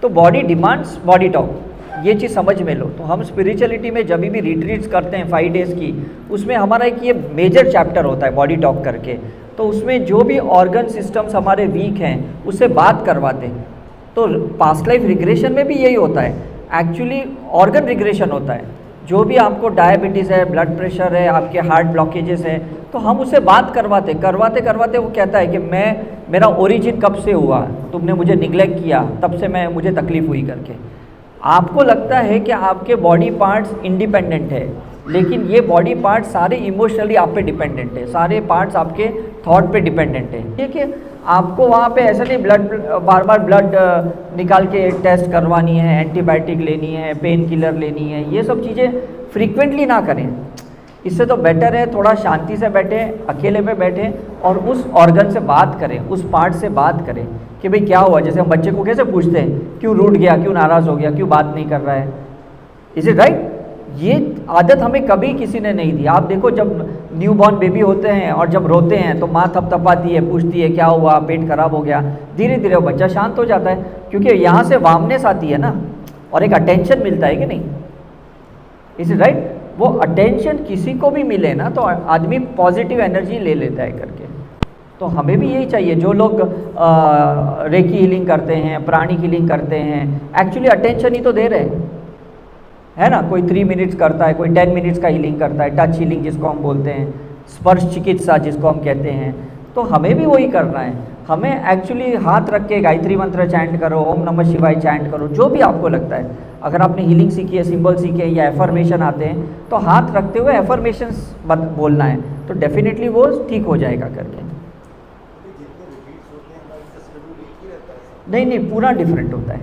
तो body demands body talk, ये चीज़ समझ में लो। तो हम स्पिरिचुअलिटी में जब भी रिट्रीट्स करते हैं 5 डेज़ की, उसमें हमारा एक ये मेजर चैप्टर होता है बॉडी टॉक करके। तो उसमें जो भी ऑर्गन सिस्टम्स हमारे वीक हैं उससे बात करवाते हैं। तो पास्ट लाइफ रिग्रेशन में भी यही होता है, एक्चुअली ऑर्गन रिग्रेशन होता है। जो भी आपको डायबिटीज़ है, ब्लड प्रेशर है, आपके हार्ट ब्लॉकेजेस हैं, तो हम उससे बात करवाते करवाते वो कहता है कि मेरा ओरिजिन कब से हुआ, तुमने मुझे निगलेक्ट किया, तब से मुझे तकलीफ़ हुई करके। आपको लगता है कि आपके बॉडी पार्ट्स इंडिपेंडेंट है, लेकिन ये बॉडी पार्ट्स सारे इमोशनली आप पे डिपेंडेंट है, सारे पार्ट्स आपके थॉट पे डिपेंडेंट है। ठीक है, आपको वहाँ पे ऐसा नहीं बार बार ब्लड निकाल के टेस्ट करवानी है, एंटीबायोटिक लेनी है, पेन किलर लेनी है, ये सब चीज़ें फ्रीक्वेंटली ना करें। इससे तो बेटर है थोड़ा शांति से बैठे, अकेले में बैठे और उस ऑर्गन से बात करें, उस पार्ट से बात करें कि भाई क्या हुआ। जैसे हम बच्चे को कैसे पूछते हैं, क्यों रूठ गया, क्यों नाराज़ हो गया, क्यों बात नहीं कर रहा है। Is it right? ये आदत हमें कभी किसी ने नहीं दी। आप देखो, जब न्यू बॉर्न बेबी होते हैं और जब रोते हैं तो माँ थपथपाती है, पूछती है क्या हुआ, पेट खराब हो गया। धीरे धीरे वो बच्चा शांत हो जाता है, क्योंकि यहाँ से वार्मनेस आती है ना, और एक अटेंशन मिलता है कि नहीं। Is it right? वो अटेंशन किसी को भी मिले ना तो आदमी पॉजिटिव एनर्जी ले लेता है करके। तो हमें भी यही चाहिए। जो लोग रेकी हीलिंग करते हैं, प्राणी हीलिंग करते हैं, एक्चुअली अटेंशन ही तो दे रहे हैं, है ना। कोई 3 मिनट्स करता है, कोई 10 मिनट्स का हीलिंग करता है, टच हीलिंग जिसको हम बोलते हैं, स्पर्श चिकित्सा जिसको हम कहते हैं। तो हमें भी वही करना है। हमें एक्चुअली हाथ रख के गायत्री मंत्र चैंट करो, ओम नमः शिवाय चैंट करो, जो भी आपको लगता है। अगर आपने हीलिंग सीखी है, सिंबल सीखे हैं या एफर्मेशन आते हैं, तो हाथ रखते हुए एफर्मेशंस बोलना है, तो डेफिनेटली वो ठीक हो जाएगा करके। नहीं, पूरा डिफरेंट होता है।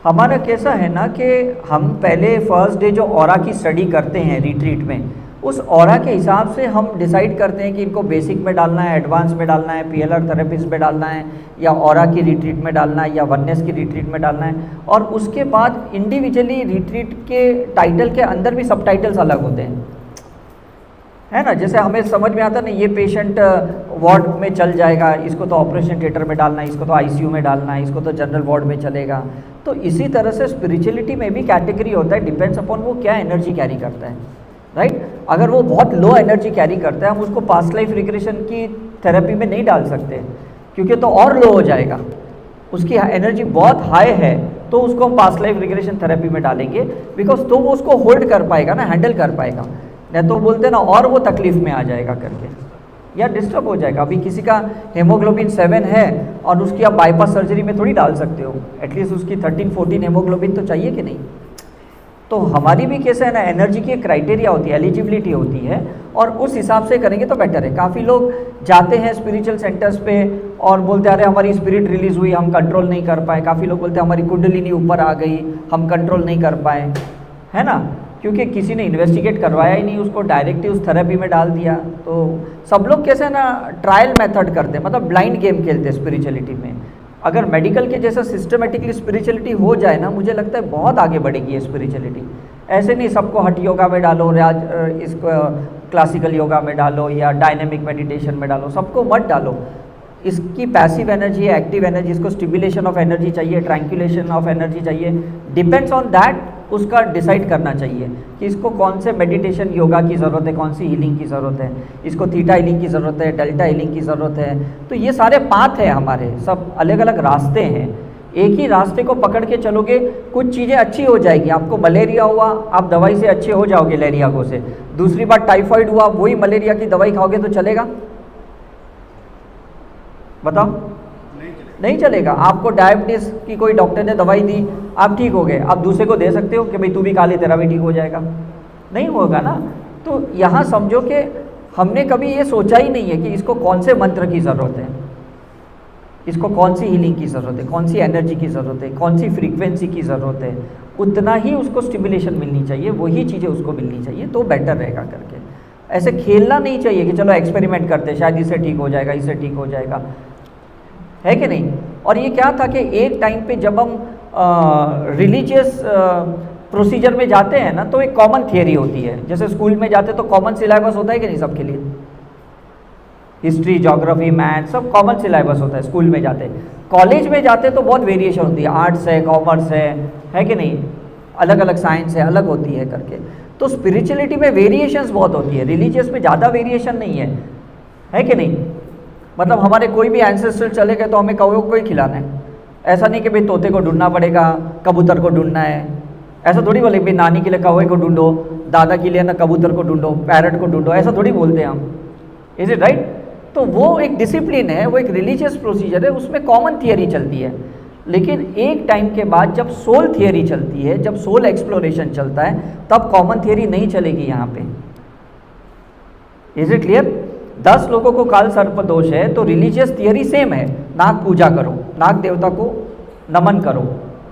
हमारा कैसा है ना कि हम पहले फर्स्ट डे जो ऑरा की स्टडी करते हैं रिट्रीट में, उस ऑरा के हिसाब से हम डिसाइड करते हैं कि इनको बेसिक में डालना है, एडवांस में डालना है, पीएलआर थेरेपिस्ट में डालना है, या ऑरा की रिट्रीट में डालना है, या वननेस की रिट्रीट में डालना है। और उसके बाद इंडिविजुअली रिट्रीट के टाइटल के अंदर भी सब टाइटल्स अलग होते हैं, है ना। जैसे हमें समझ में आता है ना, ये पेशेंट वार्ड में चल जाएगा, इसको तो ऑपरेशन थिएटर में डालना है, इसको तो आईसीयू में डालना है, इसको तो जनरल वार्ड में चलेगा। तो इसी तरह से स्पिरिचुअलिटी में भी कैटेगरी होता है, डिपेंड्स अपॉन वो क्या एनर्जी कैरी करता है, राइट। अगर वो बहुत लो एनर्जी कैरी करता है, हम उसको पास्ट लाइफ रिग्रेशन की थेरेपी में नहीं डाल सकते, क्योंकि तो और लो हो जाएगा। उसकी एनर्जी बहुत हाई है तो उसको हम पास्ट लाइफ रिग्रेशन थेरेपी में डालेंगे, बिकॉज तो वो उसको होल्ड कर पाएगा ना, हैंडल कर पाएगा। नहीं तो बोलते ना और वो तकलीफ में आ जाएगा करके, या डिस्टर्ब हो जाएगा। अभी किसी का हेमोग्लोबिन 7 है और उसकी आप बाईपास सर्जरी में थोड़ी डाल सकते हो, एटलीस्ट उसकी 13-14 हेमोग्लोबिन तो चाहिए कि नहीं। तो हमारी भी कैसे है ना, एनर्जी की एक क्राइटेरिया होती है, एलिजिबिलिटी होती है, और उस हिसाब से करेंगे तो बेटर है। काफ़ी लोग जाते हैं स्पिरिचुअल सेंटर्स पे और बोलते हैं अरे हमारी स्पिरिट रिलीज हुई, हम कंट्रोल नहीं कर पाए। काफ़ी लोग बोलते हैं हमारी कुंडलिनी ऊपर आ गई, हम कंट्रोल नहीं कर पाए, है ना, क्योंकि किसी ने इन्वेस्टिगेट करवाया ही नहीं, उसको डायरेक्टली उस थेरेपी में डाल दिया। तो सब लोग कैसे ना ट्रायल मेथड करते हैं, मतलब ब्लाइंड गेम खेलते हैं स्पिरिचुअलिटी में। अगर मेडिकल के जैसा सिस्टमेटिकली स्पिरिचुअलिटी हो जाए ना, मुझे लगता है बहुत आगे बढ़ेगी ये स्पिरिचुअलिटी। ऐसे नहीं सबको हठ योगा में डालो, इसको क्लासिकल योगा में डालो, या डायनेमिक मेडिटेशन में डालो, सबको मत डालो। इसकी पैसिव एनर्जी है, एक्टिव एनर्जी, इसको स्टिमुलेशन ऑफ एनर्जी चाहिए, ट्रैंक्युलेशन ऑफ एनर्जी चाहिए। डिपेंड्स ऑन दैट उसका डिसाइड करना चाहिए कि इसको कौन से मेडिटेशन योगा की ज़रूरत है, कौन सी हीलिंग की ज़रूरत है, इसको थीटा हीलिंग की ज़रूरत है, डेल्टा हीलिंग की ज़रूरत है। तो ये सारे पाथ है हमारे, सब अलग अलग रास्ते हैं। एक ही रास्ते को पकड़ के चलोगे, कुछ चीज़ें अच्छी हो जाएगी। आपको मलेरिया हुआ, आप दवाई से अच्छे हो जाओगे लेरियागो से। दूसरी बार टाइफाइड हुआ, वही मलेरिया की दवाई खाओगे तो चलेगा? बताओ, नहीं चलेगा। आपको डायबिटीज़ की कोई डॉक्टर ने दवाई दी, आप ठीक हो गए, आप दूसरे को दे सकते हो कि भाई तू भी खा ले, तेरा भी ठीक हो जाएगा? नहीं होगा ना। तो यहाँ समझो कि हमने कभी ये सोचा ही नहीं है कि इसको कौन से मंत्र की ज़रूरत है, इसको कौन सी हीलिंग की ज़रूरत है, कौन सी एनर्जी की ज़रूरत है, कौन सी फ्रीक्वेंसी की ज़रूरत है। उतना ही उसको स्टिमुलेशन मिलनी चाहिए, वही चीज़ें उसको मिलनी चाहिए, तो बेटर रहेगा करके। ऐसे खेलना नहीं चाहिए कि चलो एक्सपेरिमेंट करते, शायद इससे ठीक हो जाएगा, इससे ठीक हो जाएगा, है कि नहीं। और ये क्या था कि एक टाइम पे जब हम रिलीजियस प्रोसीजर में जाते हैं ना, तो एक कॉमन थियरी होती है। जैसे स्कूल में जाते तो कॉमन सिलेबस होता है कि नहीं सबके लिए, हिस्ट्री, ज्योग्राफी, मैथ, सब कॉमन सिलेबस होता है स्कूल में जाते। कॉलेज में जाते तो बहुत वेरिएशन होती है, आर्ट्स है, कॉमर्स है कि नहीं, अलग अलग साइंस है, अलग होती है करके। तो स्पिरिचुअलिटी में वेरिएशंस बहुत होती है, रिलीजियस में ज़्यादा वेरिएशन नहीं है कि नहीं। मतलब हमारे कोई भी एंसेस्टर चले गए तो हमें कौवे को ही खिलाना है, ऐसा नहीं कि भाई तोते को ढूंढना पड़ेगा, कबूतर को ढूंढना है, ऐसा थोड़ी बोले भाई नानी के लिए कौवे को ढूंढो, दादा के लिए ना कबूतर को ढूंढो, पैरट को ढूंढो, ऐसा थोड़ी बोलते हैं हम। Is it right? तो वो एक डिसिप्लिन है, वो एक रिलीजियस प्रोसीजर है, उसमें कॉमन थियरी चलती है। लेकिन एक टाइम के बाद जब सोल थियरी चलती है, जब सोल एक्सप्लोरेशन चलता है, तब कॉमन थियरी नहीं चलेगी यहाँ पे। Is it clear? 10 लोगों को काल सर्प दोष है तो रिलीजियस थियरी सेम है, नाग पूजा करो, नाग देवता को नमन करो,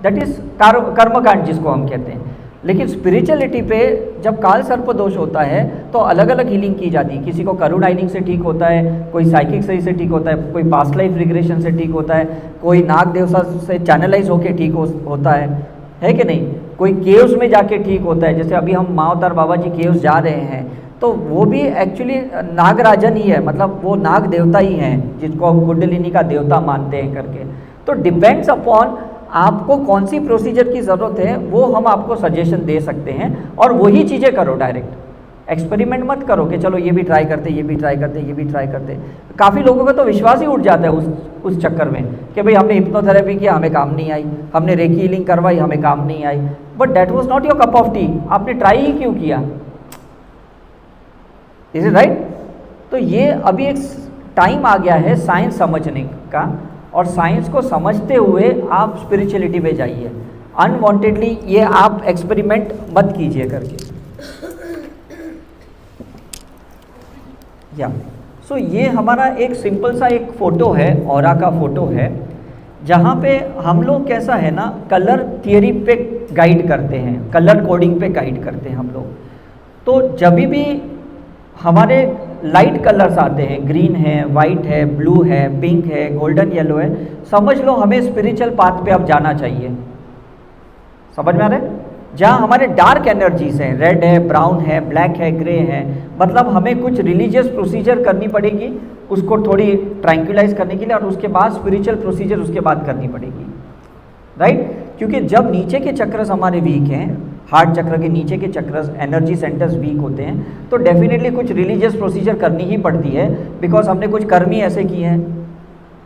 दैट इज कर्मकांड जिसको हम कहते हैं। लेकिन स्पिरिचुअलिटी पे जब काल सर्प दोष होता है तो अलग अलग हीलिंग की जाती है। किसी को करुण हाइलिंग से ठीक होता है, कोई साइकिक सही से ठीक होता है, कोई पास्ट लाइफ रिग्रेशन से ठीक होता है, कोई नाग देवता से चैनलाइज होकर ठीक होता है कि नहीं, कोई केव्स में जाके ठीक होता है। जैसे अभी हम मावतार बाबा जी केव्स जा रहे हैं तो वो भी एक्चुअली नागराजन ही है, मतलब वो नाग देवता ही हैं जिसको हम कुंडलिनी का देवता मानते हैं करके। तो डिपेंड्स अपॉन आपको कौन सी प्रोसीजर की ज़रूरत है, वो हम आपको सजेशन दे सकते हैं और वही चीज़ें करो। डायरेक्ट एक्सपेरिमेंट मत करो कि चलो ये भी ट्राई करते, ये भी ट्राई करते, ये भी ट्राई करते। काफ़ी लोगों का तो विश्वास ही उठ जाता है उस चक्कर में कि भाई हमने हिप्नोथेरेपी किया, हमें काम नहीं आई, हमने रेकी हीलिंग करवाई, हमें काम नहीं आई। But that was not your cup of tea, आपने ट्राई ही क्यों किया? Is it right? तो ये अभी एक टाइम आ गया है साइंस समझने का, और साइंस को समझते हुए आप स्पिरिचुअलिटी में जाइए। अनवांटेडली ये आप एक्सपेरिमेंट मत कीजिए करके। या सो ये हमारा एक सिंपल सा एक फ़ोटो है, ऑरा का फ़ोटो है, जहाँ पे हम लोग कैसा है ना, कलर थियरी पे गाइड करते हैं, कलर कोडिंग पे गाइड करते हैं हम लोग। तो जब भी हमारे लाइट कलर्स आते हैं, ग्रीन है, वाइट है, ब्लू है, पिंक है, गोल्डन येलो है, समझ लो हमें स्पिरिचुअल पाथ पे अब जाना चाहिए। समझ में आ रहा है? जहाँ हमारे डार्क एनर्जीज हैं, रेड है, ब्राउन है, ब्लैक है, ग्रे है, मतलब हमें कुछ रिलीजियस प्रोसीजर करनी पड़ेगी उसको थोड़ी ट्रैंक्विलाइज करने के लिए, और उसके बाद स्पिरिचुअल प्रोसीजर उसके बाद करनी पड़ेगी। राइट? क्योंकि जब नीचे के चक्रस हमारे वीक हैं, हार्ट चक्र के नीचे के चक्रस, एनर्जी सेंटर्स वीक होते हैं, तो डेफिनेटली कुछ रिलीजियस प्रोसीजर करनी ही पड़ती है, बिकॉज हमने कुछ कर्म ही ऐसे किए हैं।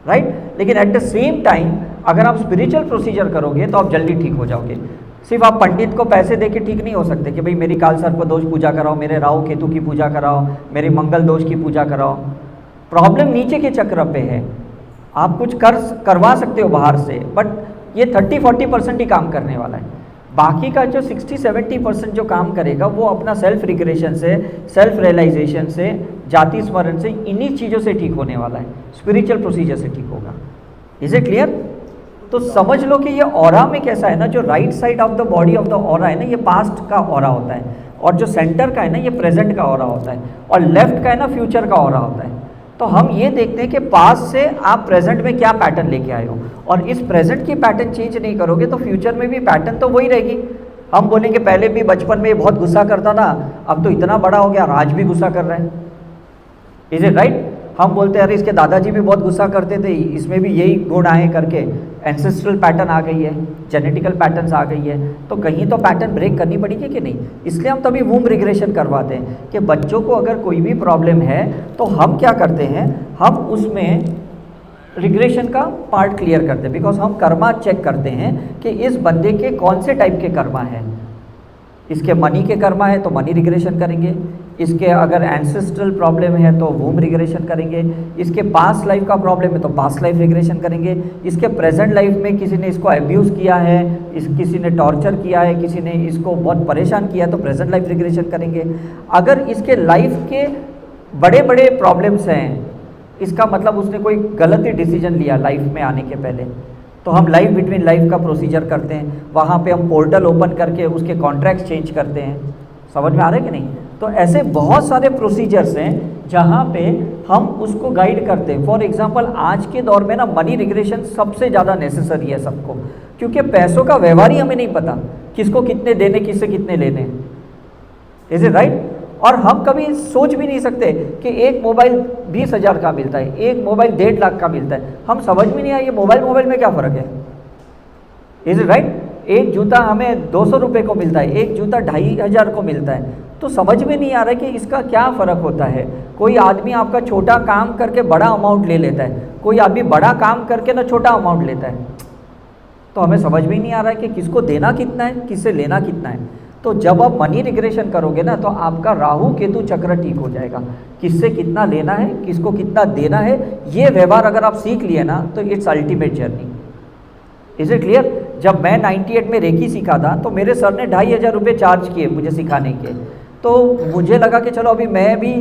राइट? लेकिन एट द सेम टाइम अगर आप स्पिरिचुअल प्रोसीजर करोगे तो आप जल्दी ठीक हो जाओगे। सिर्फ आप पंडित को पैसे दे के ठीक नहीं हो सकते कि भाई मेरी काल सर्प दोष पूजा कराओ, मेरे राहु केतु की पूजा कराओ, मेरे मंगल दोष की पूजा कराओ। प्रॉब्लम नीचे के चक्र पे है। आप कुछ करवा सकते हो बाहर से, बट ये 30-40% ही काम करने वाला है। बाकी का जो 60-70% जो काम करेगा वो अपना सेल्फ रिग्रेशन से, सेल्फ रियलाइजेशन से, जाति स्मरण से, इन्हीं चीज़ों से ठीक होने वाला है, स्पिरिचुअल प्रोसीजर से ठीक होगा। Is it clear? तो समझ लो कि ये ऑरा में कैसा है ना, जो right side of the body of the aura है ना, ये पास्ट का ऑरा होता है, और जो सेंटर का है ना, ये प्रेजेंट का ऑरा होता है, और लेफ्ट का है ना, फ्यूचर का ऑरा होता है। तो हम ये देखते हैं कि पास्ट से आप प्रेजेंट में क्या पैटर्न लेके आए हो, और इस प्रेजेंट की पैटर्न चेंज नहीं करोगे तो फ्यूचर में भी पैटर्न तो वही रहेगी। हम बोलेंगे पहले भी बचपन में बहुत गुस्सा करता था, अब तो इतना बड़ा हो गया और आज भी गुस्सा कर रहे हैं। Is it right? हम बोलते हैं अरे इसके दादाजी भी बहुत गुस्सा करते थे, इसमें भी यही गुण आए करके, एंसेस्ट्रल पैटर्न आ गई है, जेनेटिकल पैटर्न्स आ गई है, तो कहीं तो पैटर्न ब्रेक करनी पड़ेगी कि नहीं। इसलिए हम तभी वूम रिग्रेशन करवाते हैं कि बच्चों को अगर कोई भी प्रॉब्लम है तो हम क्या करते हैं, हम उसमें रिग्रेशन का पार्ट क्लियर करते हैं, बिकॉज हम कर्मा चेक करते हैं कि इस बंदे के कौन से टाइप के कर्मा हैं। इसके मनी के कर्मा है तो मनी रिग्रेशन करेंगे, इसके अगर एंसेस्ट्रल प्रॉब्लम है तो वूम रिग्रेशन करेंगे, इसके पास्ट लाइफ का प्रॉब्लम है तो पास्ट लाइफ रिग्रेशन करेंगे, इसके प्रेजेंट लाइफ में किसी ने इसको अब्यूज़ किया है, किसी ने टॉर्चर किया है, किसी ने इसको बहुत परेशान किया है तो प्रेजेंट लाइफ रिग्रेशन करेंगे। अगर इसके लाइफ के बड़े बड़े प्रॉब्लम्स हैं, इसका मतलब उसने कोई गलत ही डिसीजन लिया लाइफ में आने के पहले, तो हम लाइफ बिटवीन लाइफ का प्रोसीजर करते हैं, वहाँ पे हम पोर्टल ओपन करके उसके कॉन्ट्रैक्ट्स चेंज करते हैं। समझ में आ रहा है कि नहीं? तो ऐसे बहुत सारे प्रोसीजर्स हैं जहाँ पे हम उसको गाइड करते हैं। फॉर एग्जांपल आज के दौर में ना मनी रिग्रेशन सबसे ज़्यादा नेसेसरी है सबको, क्योंकि पैसों का व्यवहार ही हमें नहीं पता, किसको कितने देने, किससे कितने लेने। Is it right? और हम कभी सोच भी नहीं सकते कि एक मोबाइल 20,000 का मिलता है, एक मोबाइल 1.5 लाख का मिलता है। हम समझ में नहीं आया ये मोबाइल में क्या फ़र्क है। Is it right? एक जूता हमें 200 रुपये को मिलता है, एक जूता 2,500 को मिलता है। तो समझ में नहीं आ रहा है कि इसका क्या फ़र्क होता है। कोई आदमी आपका छोटा काम करके बड़ा अमाउंट ले लेता है, कोई आदमी बड़ा काम करके ना छोटा अमाउंट लेता है। तो हमें समझ में ही नहीं आ रहा है कि किसको देना कितना है, किससे लेना कितना है। तो जब आप मनी रिग्रेशन करोगे ना, तो आपका राहु केतु चक्र ठीक हो जाएगा। किससे कितना लेना है, किसको कितना देना है, ये व्यवहार अगर आप सीख लिए ना, तो it's ultimate journey. Is it clear? जब मैं 98 में रेकी सीखा था, तो मेरे सर ने 2,500 रुपये चार्ज किए मुझे सिखाने के। तो मुझे लगा कि चलो अभी मैं भी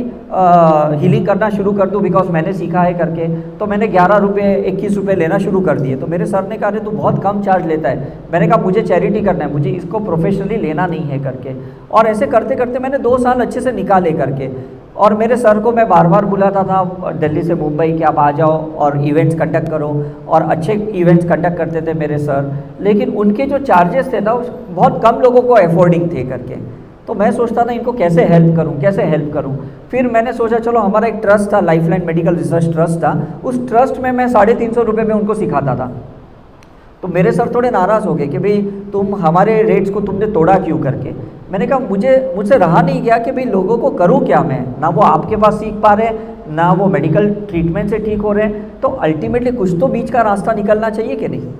हीलिंग करना शुरू कर दूं, बिकॉज मैंने सीखा है करके। तो मैंने 11 रुपये 21 रुपये लेना शुरू कर दिए। तो मेरे सर ने कहा, अरे तू बहुत कम चार्ज लेता है। मैंने कहा मुझे चैरिटी करना है, मुझे इसको प्रोफेशनली लेना नहीं है करके। और ऐसे करते करते मैंने 2 साल अच्छे से निकाले करके। और मेरे सर को मैं बार बार बुलाता था दिल्ली से मुंबई कि आप आ जाओ और इवेंट्स कंडक्ट करो, और अच्छे इवेंट्स कंडक्ट करते थे मेरे सर। लेकिन उनके जो चार्जेस थे ना, बहुत कम लोगों को अफोर्डिंग थे करके। तो मैं सोचता था इनको कैसे हेल्प करूं। फिर मैंने सोचा चलो हमारा एक ट्रस्ट था, लाइफलाइन मेडिकल रिसर्च ट्रस्ट था। उस ट्रस्ट में मैं 350 रुपये में उनको सिखाता था। तो मेरे सर थोड़े नाराज़ हो गए कि भाई तुम हमारे रेट्स को तुमने तोड़ा क्यों करके। मैंने कहा मुझसे रहा नहीं गया कि भाई लोगों को करूं क्या मैं, ना वो आपके पास सीख पा रहे हैं, ना वो मेडिकल ट्रीटमेंट से ठीक हो रहे हैं। तो अल्टीमेटली कुछ तो बीच का रास्ता निकलना चाहिए कि नहीं।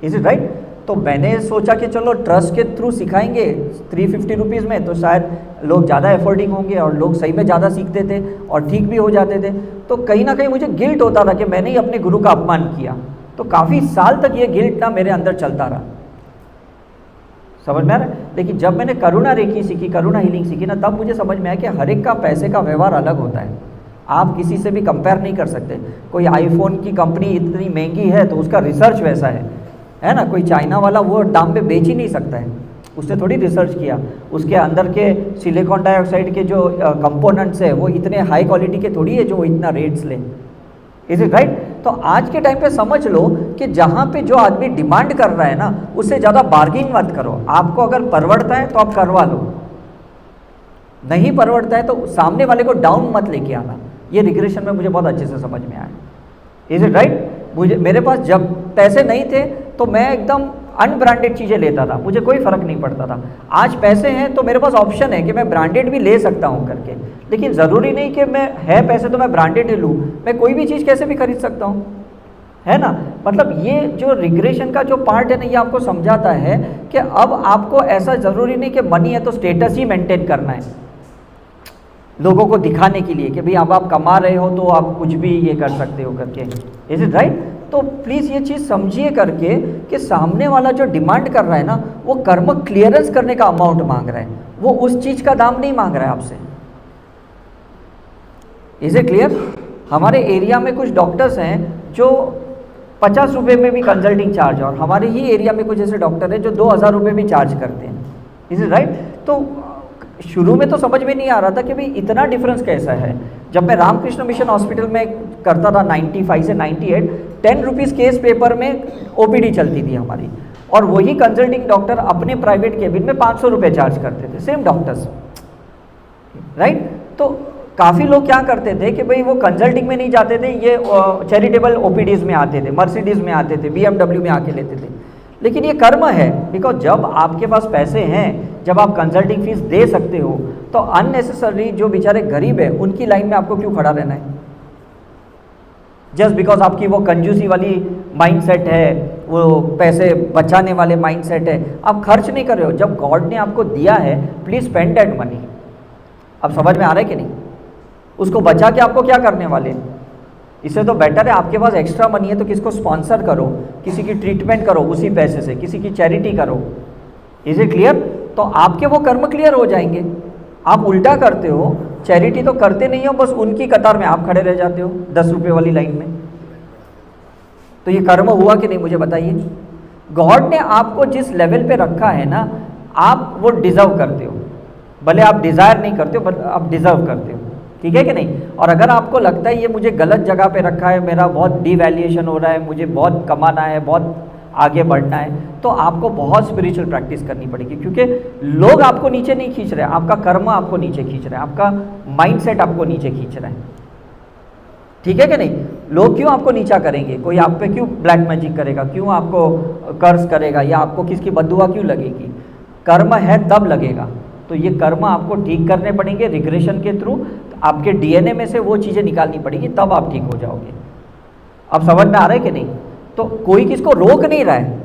Is it right? तो मैंने सोचा कि चलो ट्रस्ट के थ्रू सिखाएंगे 350 रुपीज़ में, तो शायद लोग ज़्यादा एफोर्डिंग होंगे और लोग सही में ज़्यादा सीखते थे और ठीक भी हो जाते थे। तो कहीं ना कहीं मुझे गिल्ट होता था कि मैंने ही अपने गुरु का अपमान किया। तो काफ़ी साल तक ये गिल्ट ना मेरे अंदर चलता रहा। समझ में आ रहा है? लेकिन जब मैंने करुणा रेकी सीखी, करुणा हीलिंग सीखी ना, तब मुझे समझ में आया कि हर एक का पैसे का व्यवहार अलग होता है। आप किसी से भी कंपेयर नहीं कर सकते। कोई आईफोन की कंपनी इतनी महंगी है तो उसका रिसर्च वैसा है ना। कोई चाइना वाला वो दाम पे बेच ही नहीं सकता है, उसने थोड़ी रिसर्च किया। उसके अंदर के सिलिकॉन डाइऑक्साइड के जो कंपोनेंट्स है वो इतने हाई क्वालिटी के थोड़ी है जो वो इतना रेट्स ले। Is it right? तो आज के टाइम पे समझ लो कि जहाँ पे जो आदमी डिमांड कर रहा है ना, उससे ज़्यादा बार्गिंग मत करो। आपको अगर परवड़ता है तो आप करवा लो, नहीं परवड़ता है तो सामने वाले को डाउन मत लेके आना। ये रिग्रेशन में मुझे बहुत अच्छे से समझ में आया। Is it right? मेरे पास जब पैसे नहीं थे तो मैं एकदम अनब्रांडेड चीज़ें लेता था, मुझे कोई फ़र्क नहीं पड़ता था। आज पैसे हैं तो मेरे पास ऑप्शन है कि मैं ब्रांडेड भी ले सकता हूँ करके। लेकिन ज़रूरी नहीं कि मैं है पैसे तो मैं ब्रांडेड ही लूँ, मैं कोई भी चीज़ कैसे भी खरीद सकता हूँ, है ना। मतलब ये जो रिग्रेशन का जो पार्ट है ना, ये आपको समझाता है कि अब आपको ऐसा ज़रूरी नहीं कि मनी है तो स्टेटस ही मेंटेन करना है लोगों को दिखाने के लिए कि भाई अब आप कमा रहे हो तो आप कुछ भी ये कर सकते हो करके। Is it right? तो प्लीज़ ये चीज़ समझिए करके कि सामने वाला जो डिमांड कर रहा है ना, वो कर्म क्लियरेंस करने का अमाउंट मांग रहा है, वो उस चीज़ का दाम नहीं मांग रहा है आपसे। Is it clear? हमारे एरिया में कुछ डॉक्टर्स हैं जो 50 रुपये में भी कंसल्टिंग चार्ज, और हमारे ही एरिया में कुछ ऐसे डॉक्टर हैं जो 2,000 रुपये भी चार्ज करते हैं। Is it right? तो शुरू में तो समझ में नहीं आ रहा था कि भाई इतना डिफरेंस कैसा है। जब मैं रामकृष्ण मिशन हॉस्पिटल में करता था 95 से 98, 10 रुपीज़ केस पेपर में ओपीडी चलती थी हमारी, और वही कंसल्टिंग डॉक्टर अपने प्राइवेट केबिन में 500 रुपये चार्ज करते थे, सेम डॉक्टर्स। राइट? तो काफ़ी लोग क्या करते थे कि भाई वो कंसल्टिंग में नहीं जाते थे, ये चैरिटेबल ओपीडीज़ में आते थे, मर्सिडीज़ में आते थे, BMW में आके लेते थे। लेकिन ये कर्म है, बिकॉज जब आपके पास पैसे हैं, जब आप कंसल्टिंग फीस दे सकते हो, तो अननेसेसरी जो बेचारे गरीब है उनकी लाइन में आपको क्यों खड़ा रहना है? जस्ट बिकॉज आपकी वो कंजूसी वाली माइंडसेट है, वो पैसे बचाने वाले माइंडसेट है, आप खर्च नहीं कर रहे हो। जब गॉड ने आपको दिया है, प्लीज स्पेंड दैट मनी। अब समझ में आ रहा है कि नहीं? उसको बचा के आपको क्या करने वाले? इससे तो बेटर है आपके पास एक्स्ट्रा मनी है तो किसको स्पॉन्सर करो, किसी की ट्रीटमेंट करो उसी पैसे से, किसी की चैरिटी करो। Is it clear? तो आपके वो कर्म क्लियर हो जाएंगे। आप उल्टा करते हो, चैरिटी तो करते नहीं हो, बस उनकी कतार में आप खड़े रह जाते हो 10 रुपये वाली लाइन में। तो ये कर्म हुआ कि नहीं मुझे बताइए। गॉड ने आपको जिस लेवल पे रखा है ना, आप वो डिजर्व करते हो। भले आप डिज़ायर नहीं करते हो, बट आप डिजर्व करते हो। ठीक है कि नहीं? और अगर आपको लगता है ये मुझे गलत जगह पे रखा है, मेरा बहुत डिवैल्यूएशन हो रहा है, मुझे बहुत कमाना है, बहुत आगे बढ़ना है, तो आपको बहुत स्पिरिचुअल प्रैक्टिस करनी पड़ेगी, क्योंकि लोग आपको नीचे नहीं खींच रहे, आपका कर्म आपको नीचे खींच रहा है, आपका माइंडसेट आपको नीचे खींच रहा है। ठीक है कि नहीं? लोग क्यों आपको नीचा करेंगे? कोई आप पे क्यों ब्लैक मैजिक करेगा, क्यों आपको कर्ज करेगा, या आपको किसकी बद्दुआ क्यों लगेगी? कर्म है तब लगेगा। तो ये कर्म आपको ठीक करने पड़ेंगे रिग्रेशन के थ्रू, आपके डीएनए में से वो चीज़ें निकालनी पड़ेगी, तब आप ठीक हो जाओगे। अब समझ में आ रहा है कि नहीं? तो कोई किसको रोक नहीं रहा है।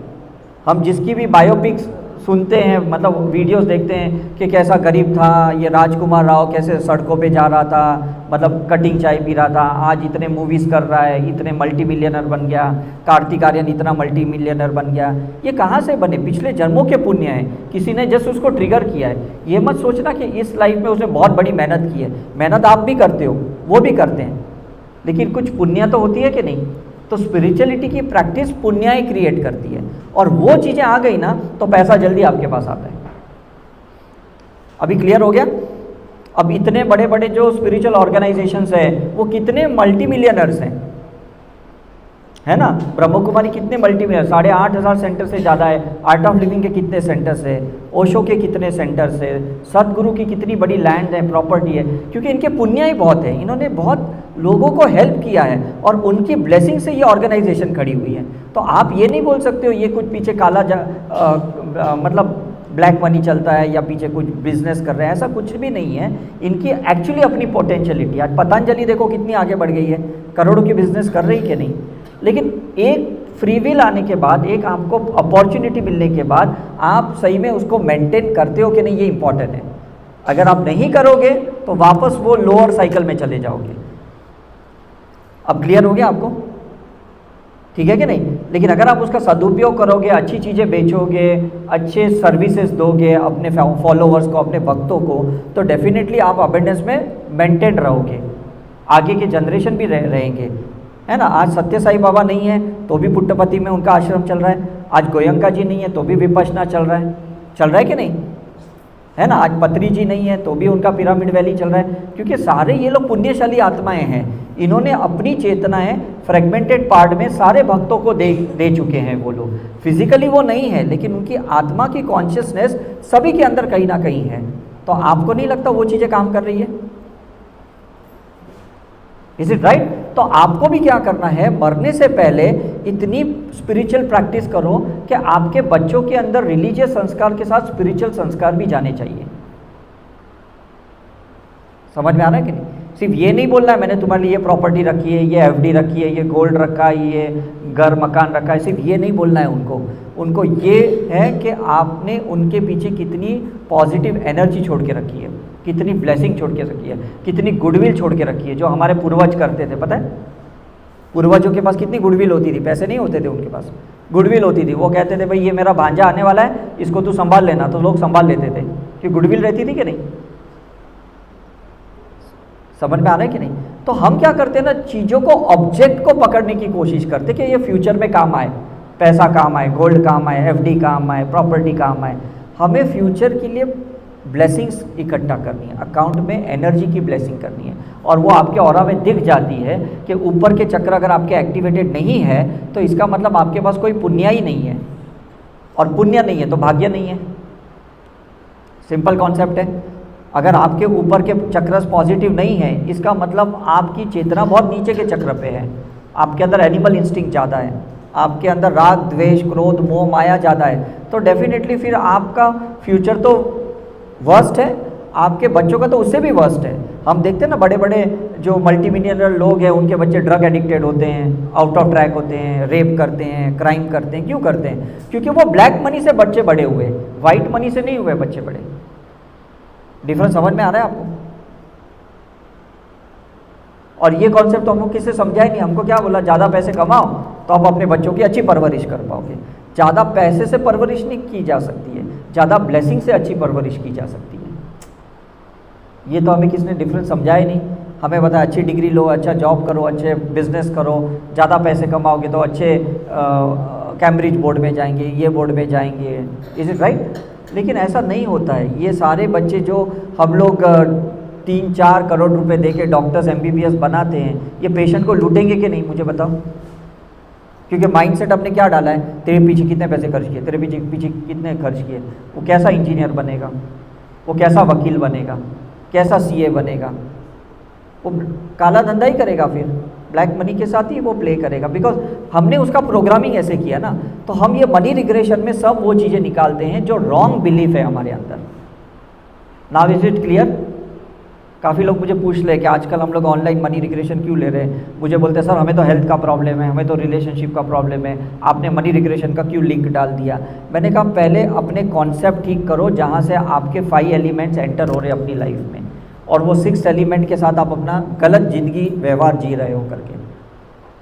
हम जिसकी भी बायोपिक्स सुनते हैं, मतलब वीडियोस देखते हैं कि कैसा गरीब था ये राजकुमार राव, कैसे सड़कों पे जा रहा था, मतलब कटिंग चाय पी रहा था, आज इतने मूवीज़ कर रहा है, इतने मल्टी मिलियनर बन गया, कार्तिक आर्यन इतना मल्टी मिलियनर बन गया। ये कहाँ से बने? पिछले जन्मों के पुण्य हैं, किसी ने जस्ट उसको ट्रिगर किया है। ये मत सोचना कि इस लाइफ में उसने बहुत बड़ी मेहनत की है। मेहनत आप भी करते हो, वो भी करते हैं, लेकिन कुछ पुण्य तो होती है कि नहीं? तो स्पिरिचुअलिटी की प्रैक्टिस पुण्याई क्रिएट करती है, और वो चीज़ें आ गई ना तो पैसा जल्दी आपके पास आता है। अभी क्लियर हो गया? अब इतने बड़े बड़े जो स्पिरिचुअल ऑर्गेनाइजेशंस है वो कितने मल्टी मिलियनर्स हैं, है ना? ब्रह्म कुमारी कितने मल्टी मिलियनर, 8,500 सेंटर से ज़्यादा है। आर्ट ऑफ लिविंग के कितने सेंटर्स है, ओशो के कितने सेंटर्स है, सदगुरु की कितनी बड़ी लैंड है, प्रॉपर्टी है, क्योंकि इनके पुण्य ही बहुत है, इन्होंने बहुत लोगों को हेल्प किया है, और उनकी ब्लेसिंग से ये ऑर्गेनाइजेशन खड़ी हुई है। तो आप ये नहीं बोल सकते हो ये कुछ पीछे काला मतलब ब्लैक मनी चलता है या पीछे कुछ बिजनेस कर रहे हैं, ऐसा कुछ भी नहीं है। इनकी एक्चुअली अपनी पोटेंशियलिटी, आज पतंजलि देखो कितनी आगे बढ़ गई है, करोड़ों की बिजनेस कर रही कि नहीं। लेकिन एक फ्री विल आने के बाद, एक आपको अपॉर्चुनिटी मिलने के बाद आप सही में उसको मेंटेन करते हो कि नहीं, ये इंपॉर्टेंट है। अगर आप नहीं करोगे तो वापस वो लोअर साइकिल में चले जाओगे। अब क्लियर हो गया आपको? ठीक है कि नहीं? लेकिन अगर आप उसका सदुपयोग करोगे, अच्छी चीज़ें बेचोगे, अच्छे सर्विसेज दोगे अपने फॉलोअर्स को, अपने भक्तों को, तो डेफिनेटली आप अबेंडेंस में मेंटेन रहोगे, आगे के जनरेशन भी रहेंगे, है ना? आज सत्य साई बाबा नहीं है तो भी पुट्टपति में उनका आश्रम चल रहा है, आज गोयंका जी नहीं है तो भी विपश्यना चल रहा है कि नहीं, है ना? आज पत्री जी नहीं है तो भी उनका पिरामिड वैली चल रहा है, क्योंकि सारे ये लोग पुण्यशाली आत्माएं हैं। इन्होंने अपनी चेतनाएं फ्रेगमेंटेड पार्ट में सारे भक्तों को दे चुके हैं। वो लोग फिजिकली वो नहीं है, लेकिन उनकी आत्मा की कॉन्शियसनेस सभी के अंदर कहीं ना कहीं है। तो आपको नहीं लगता वो चीज़ें काम कर रही है? Is it right? तो आपको भी क्या करना है, मरने से पहले इतनी स्पिरिचुअल प्रैक्टिस करो कि आपके बच्चों के अंदर रिलीजियस संस्कार के साथ स्पिरिचुअल संस्कार भी जाने चाहिए। समझ में आ रहा है कि नहीं? सिर्फ ये नहीं बोलना है मैंने तुम्हारे लिए ये प्रॉपर्टी रखी है, ये एफडी रखी है, ये गोल्ड रखा है, ये घर मकान रखा है, सिर्फ ये नहीं बोलना है उनको ये है कि आपने उनके पीछे कितनी पॉजिटिव एनर्जी छोड़ के रखी है, कितनी ब्लेसिंग छोड़ के रखी है, कितनी गुडविल छोड़ के रखी है, जो हमारे पूर्वज करते थे। पता है पूर्वजों के पास कितनी गुडविल होती थी, पैसे नहीं होते थे उनके पास, गुडविल होती थी। वो कहते थे भाई ये मेरा भांजा आने वाला है, इसको तू संभाल लेना, तो लोग संभाल लेते थे, कि गुडविल रहती थी कि नहीं। समझ में आ रहा है कि नहीं? तो हम क्या करते हैं ना, चीज़ों को, ऑब्जेक्ट को पकड़ने की कोशिश करते कि ये फ्यूचर में काम आए, पैसा काम आए, गोल्ड काम आए, एफडी काम आए, प्रॉपर्टी काम आए। हमें फ्यूचर के लिए ब्लेसिंग्स इकट्ठा करनी है, अकाउंट में एनर्जी की ब्लेसिंग करनी है, और वो आपके ऑरा में दिख जाती है कि ऊपर के चक्र अगर आपके एक्टिवेटेड नहीं है तो इसका मतलब आपके पास कोई पुण्य ही नहीं है, और पुण्य नहीं है तो भाग्य नहीं है। सिंपल कॉन्सेप्ट है। अगर आपके ऊपर के चक्रस पॉजिटिव नहीं है, इसका मतलब आपकी चेतना बहुत नीचे के चक्र पे है, आपके अंदर एनिमल इंस्टिंक्ट ज़्यादा है, आपके अंदर राग द्वेष क्रोध मोह माया ज़्यादा है, तो डेफिनेटली फिर आपका फ्यूचर तो वर्स्ट है, आपके बच्चों का तो उससे भी वर्स्ट है। हम देखते हैं ना बड़े बड़े जो मल्टी मिलियनर लोग हैं, उनके बच्चे ड्रग एडिक्टेड होते हैं, आउट ऑफ ट्रैक होते हैं, रेप करते हैं, क्राइम करते हैं। क्यों करते हैं? क्योंकि वो ब्लैक मनी से बच्चे बड़े हुए, वाइट मनी से नहीं हुए बच्चे बड़े। डिफरेंस समझ में आ रहा है आपको? और ये कॉन्सेप्ट तो हमको किससे समझाया नहीं, हमको क्या बोला, ज़्यादा पैसे कमाओ तो आप अपने बच्चों की अच्छी परवरिश कर पाओगे। ज़्यादा पैसे से परवरिश नहीं की जा सकती है, ज़्यादा ब्लेसिंग से अच्छी परवरिश की जा सकती है। ये तो हमें किसने डिफरेंस समझाया ही नहीं। हमें बताया अच्छी डिग्री लो, अच्छा जॉब करो, अच्छे बिजनेस करो, ज़्यादा पैसे कमाओगे तो अच्छे कैम्ब्रिज बोर्ड में जाएंगे, ये बोर्ड में जाएंगे। Is it right? लेकिन ऐसा नहीं होता है। ये सारे बच्चे जो हम लोग 3-4 करोड़ रुपए दे के डॉक्टर्स MBBS बनाते हैं, ये पेशेंट को लूटेंगे कि नहीं, मुझे बताओ। क्योंकि माइंडसेट अपने क्या डाला है, तेरे पीछे कितने पैसे खर्च किए, तेरे पीछे पीछे कितने खर्च किए, वो कैसा इंजीनियर बनेगा, वो कैसा वकील बनेगा, कैसा सीए बनेगा, वो काला धंधा ही करेगा, फिर ब्लैक मनी के साथ ही वो प्ले करेगा, बिकॉज हमने उसका प्रोग्रामिंग ऐसे किया ना। तो हम ये मनी रिग्रेशन में सब वो चीज़ें निकालते हैं जो रॉन्ग बिलीफ है हमारे अंदर। Now is it clear? काफ़ी लोग मुझे पूछ ले कि आजकल हम लोग ऑनलाइन मनी रिग्रेशन क्यों ले रहे हैं, मुझे बोलते हैं सर हमें तो हेल्थ का प्रॉब्लम है, हमें तो रिलेशनशिप का प्रॉब्लम है, आपने मनी रिग्रेशन का क्यों लिंक डाल दिया। मैंने कहा पहले अपने कॉन्सेप्ट ठीक करो जहाँ से आपके 5 एलिमेंट्स एंटर हो रहे हैं अपनी लाइफ में, और वो 6 एलिमेंट के साथ आप अपना गलत ज़िंदगी व्यवहार जी रहे हो करके,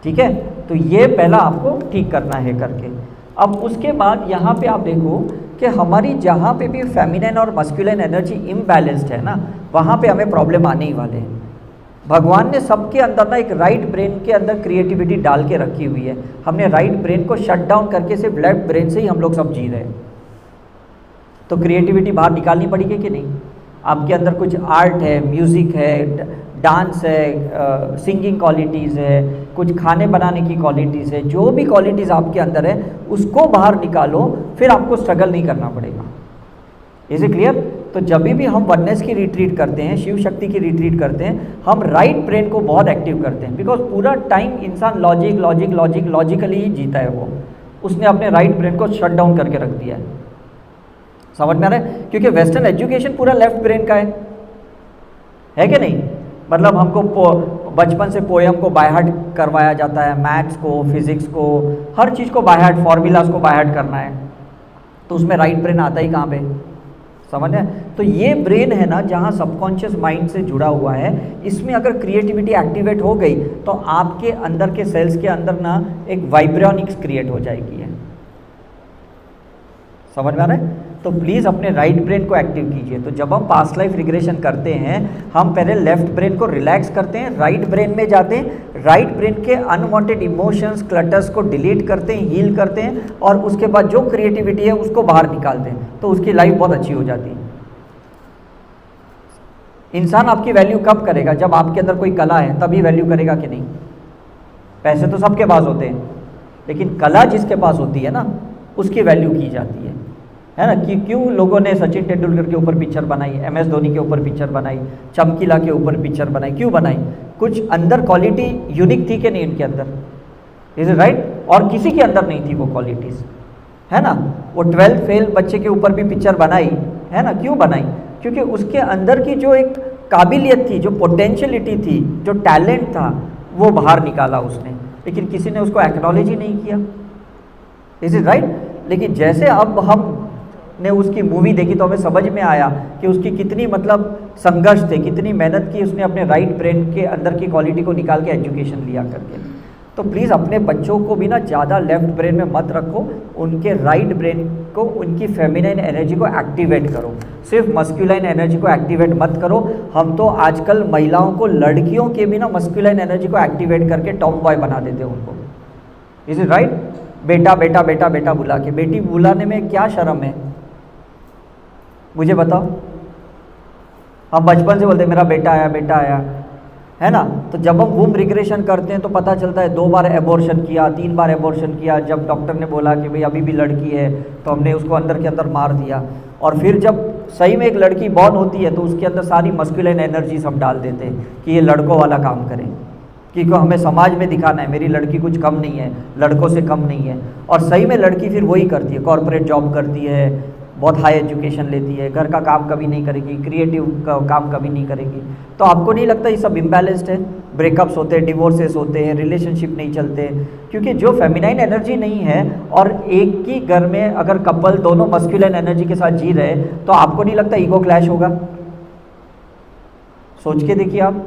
ठीक है। तो ये पहला आपको ठीक करना है करके। अब उसके बाद यहाँ पे आप देखो कि हमारी जहाँ पे भी फेमिनिन और मस्कुलिन एनर्जी इम्बैलेंस्ड है ना, वहाँ पे हमें प्रॉब्लम आने ही वाले हैं। भगवान ने सबके अंदर ना एक राइट ब्रेन के अंदर क्रिएटिविटी डाल के रखी हुई है, हमने राइट ब्रेन को शट डाउन करके सिर्फ लेफ्ट ब्रेन से ही हम लोग सब जी रहे हैं। तो क्रिएटिविटी बाहर निकालनी पड़ेगी कि नहीं? आपके अंदर कुछ आर्ट है, म्यूज़िक है, डांस है, सिंगिंग क्वालिटीज़ है, कुछ खाने बनाने की क्वालिटीज़ है, जो भी क्वालिटीज़ आपके अंदर है उसको बाहर निकालो, फिर आपको स्ट्रगल नहीं करना पड़ेगा। Is it clear? तो जब भी हम वननेस की रिट्रीट करते हैं, शिव शक्ति की रिट्रीट करते हैं, हम राइट ब्रेन को बहुत एक्टिव करते हैं, बिकॉज पूरा टाइम इंसान लॉजिकली ही जीता है। वो उसने अपने राइट ब्रेन को शट डाउन करके रख दिया है। समझ में आ रहा है? क्योंकि वेस्टर्न एजुकेशन पूरा लेफ्ट ब्रेन का है कि नहीं? मतलब हमको बचपन से पोयम को बाय हार्ट करवाया जाता है, मैथ्स को, फिजिक्स को, हर चीज़ को बाय हार्ट, फॉर्मूलाज को बाय हार्ट करना है, तो उसमें राइट ब्रेन आता ही कहाँ पे? समझ है? तो ये ब्रेन है ना जहाँ सबकॉन्शियस माइंड से जुड़ा हुआ है, इसमें अगर क्रिएटिविटी एक्टिवेट हो गई तो आपके अंदर के सेल्स के अंदर ना एक वाइब्रोनिक्स क्रिएट हो जाएगी है। समझ में आ रहा है? तो प्लीज़ अपने राइट ब्रेन को एक्टिव कीजिए। तो जब हम पास्ट लाइफ रिग्रेशन करते हैं, हम पहले लेफ्ट ब्रेन को रिलैक्स करते हैं, राइट ब्रेन में जाते हैं, राइट ब्रेन के अनवांटेड इमोशंस, क्लटर्स को डिलीट करते हैं, हील करते हैं, और उसके बाद जो क्रिएटिविटी है उसको बाहर निकालते हैं, तो उसकी लाइफ बहुत अच्छी हो जाती है। इंसान आपकी वैल्यू कब करेगा? जब आपके अंदर कोई कला है तभी वैल्यू करेगा कि नहीं? पैसे तो सबके पास होते हैं, लेकिन कला जिसके पास होती है ना उसकी वैल्यू की जाती है ना। कि क्यों लोगों ने सचिन तेंदुलकर के ऊपर पिक्चर बनाई, MS धोनी के ऊपर पिक्चर बनाई, चमकीला के ऊपर पिक्चर बनाई, क्यों बनाई? कुछ अंदर क्वालिटी यूनिक थी कि नहीं इनके अंदर? Is it right? और किसी के अंदर नहीं थी वो क्वालिटीज़, है ना। वो 12th फेल बच्चे के ऊपर भी पिक्चर बनाई, है ना। क्यों बनाई? क्योंकि उसके अंदर की जो एक काबिलियत थी, जो पोटेंशियलिटी थी, जो टैलेंट था, वो बाहर निकाला उसने, लेकिन किसी ने उसको एक्नॉलेज ही नहीं किया। Is it right? लेकिन जैसे अब हम ने उसकी मूवी देखी तो हमें समझ में आया कि उसकी कितनी मतलब संघर्ष थे, कितनी मेहनत की उसने अपने राइट ब्रेन के अंदर की क्वालिटी को निकाल के एजुकेशन लिया करके। तो प्लीज़ अपने बच्चों को भी ना ज़्यादा लेफ्ट ब्रेन में मत रखो, उनके राइट ब्रेन को, उनकी फेमिनाइन एनर्जी को एक्टिवेट करो, सिर्फ मस्कुलाइन एनर्जी को एक्टिवेट मत करो। हम तो आजकल महिलाओं को, लड़कियों के भी ना मस्कुलाइन एनर्जी को एक्टिवेट करके टॉम बॉय बना देते हैं उनको। Is it right? बेटा बेटा बेटा बेटा बुला के, बेटी बुलाने में क्या शर्म है? मुझे बताओ। हम बचपन से बोलते हैं मेरा बेटा आया, बेटा आया, है ना। तो जब हम वूम रिग्रेशन करते हैं तो पता चलता है 2 बार एबॉर्शन किया, 3 बार एबॉर्शन किया। जब डॉक्टर ने बोला कि भाई अभी भी लड़की है तो हमने उसको अंदर के अंदर मार दिया। और फिर जब सही में एक लड़की बॉर्न होती है तो उसके अंदर सारी मस्कुलिन एनर्जीज हम डाल देते हैं कि ये लड़कों वाला काम करें, क्योंकि हमें समाज में दिखाना है मेरी लड़की कुछ कम नहीं है, लड़कों से कम नहीं है। और सही में लड़की फिर वही करती है, कॉर्पोरेट जॉब करती है, बहुत हाई एजुकेशन लेती है, घर का काम कभी नहीं करेगी, क्रिएटिव का काम कभी नहीं करेगी। तो आपको नहीं लगता ये सब इम्बैलेंस्ड है? ब्रेकअप्स होते हैं, डिवोर्सेस होते हैं, रिलेशनशिप नहीं चलते, क्योंकि जो फेमिनाइन एनर्जी नहीं है। और एक ही घर में अगर कपल दोनों मस्कुलिन एनर्जी के साथ जी रहे तो आपको नहीं लगता ईगो क्लैश होगा? सोच के देखिए आप।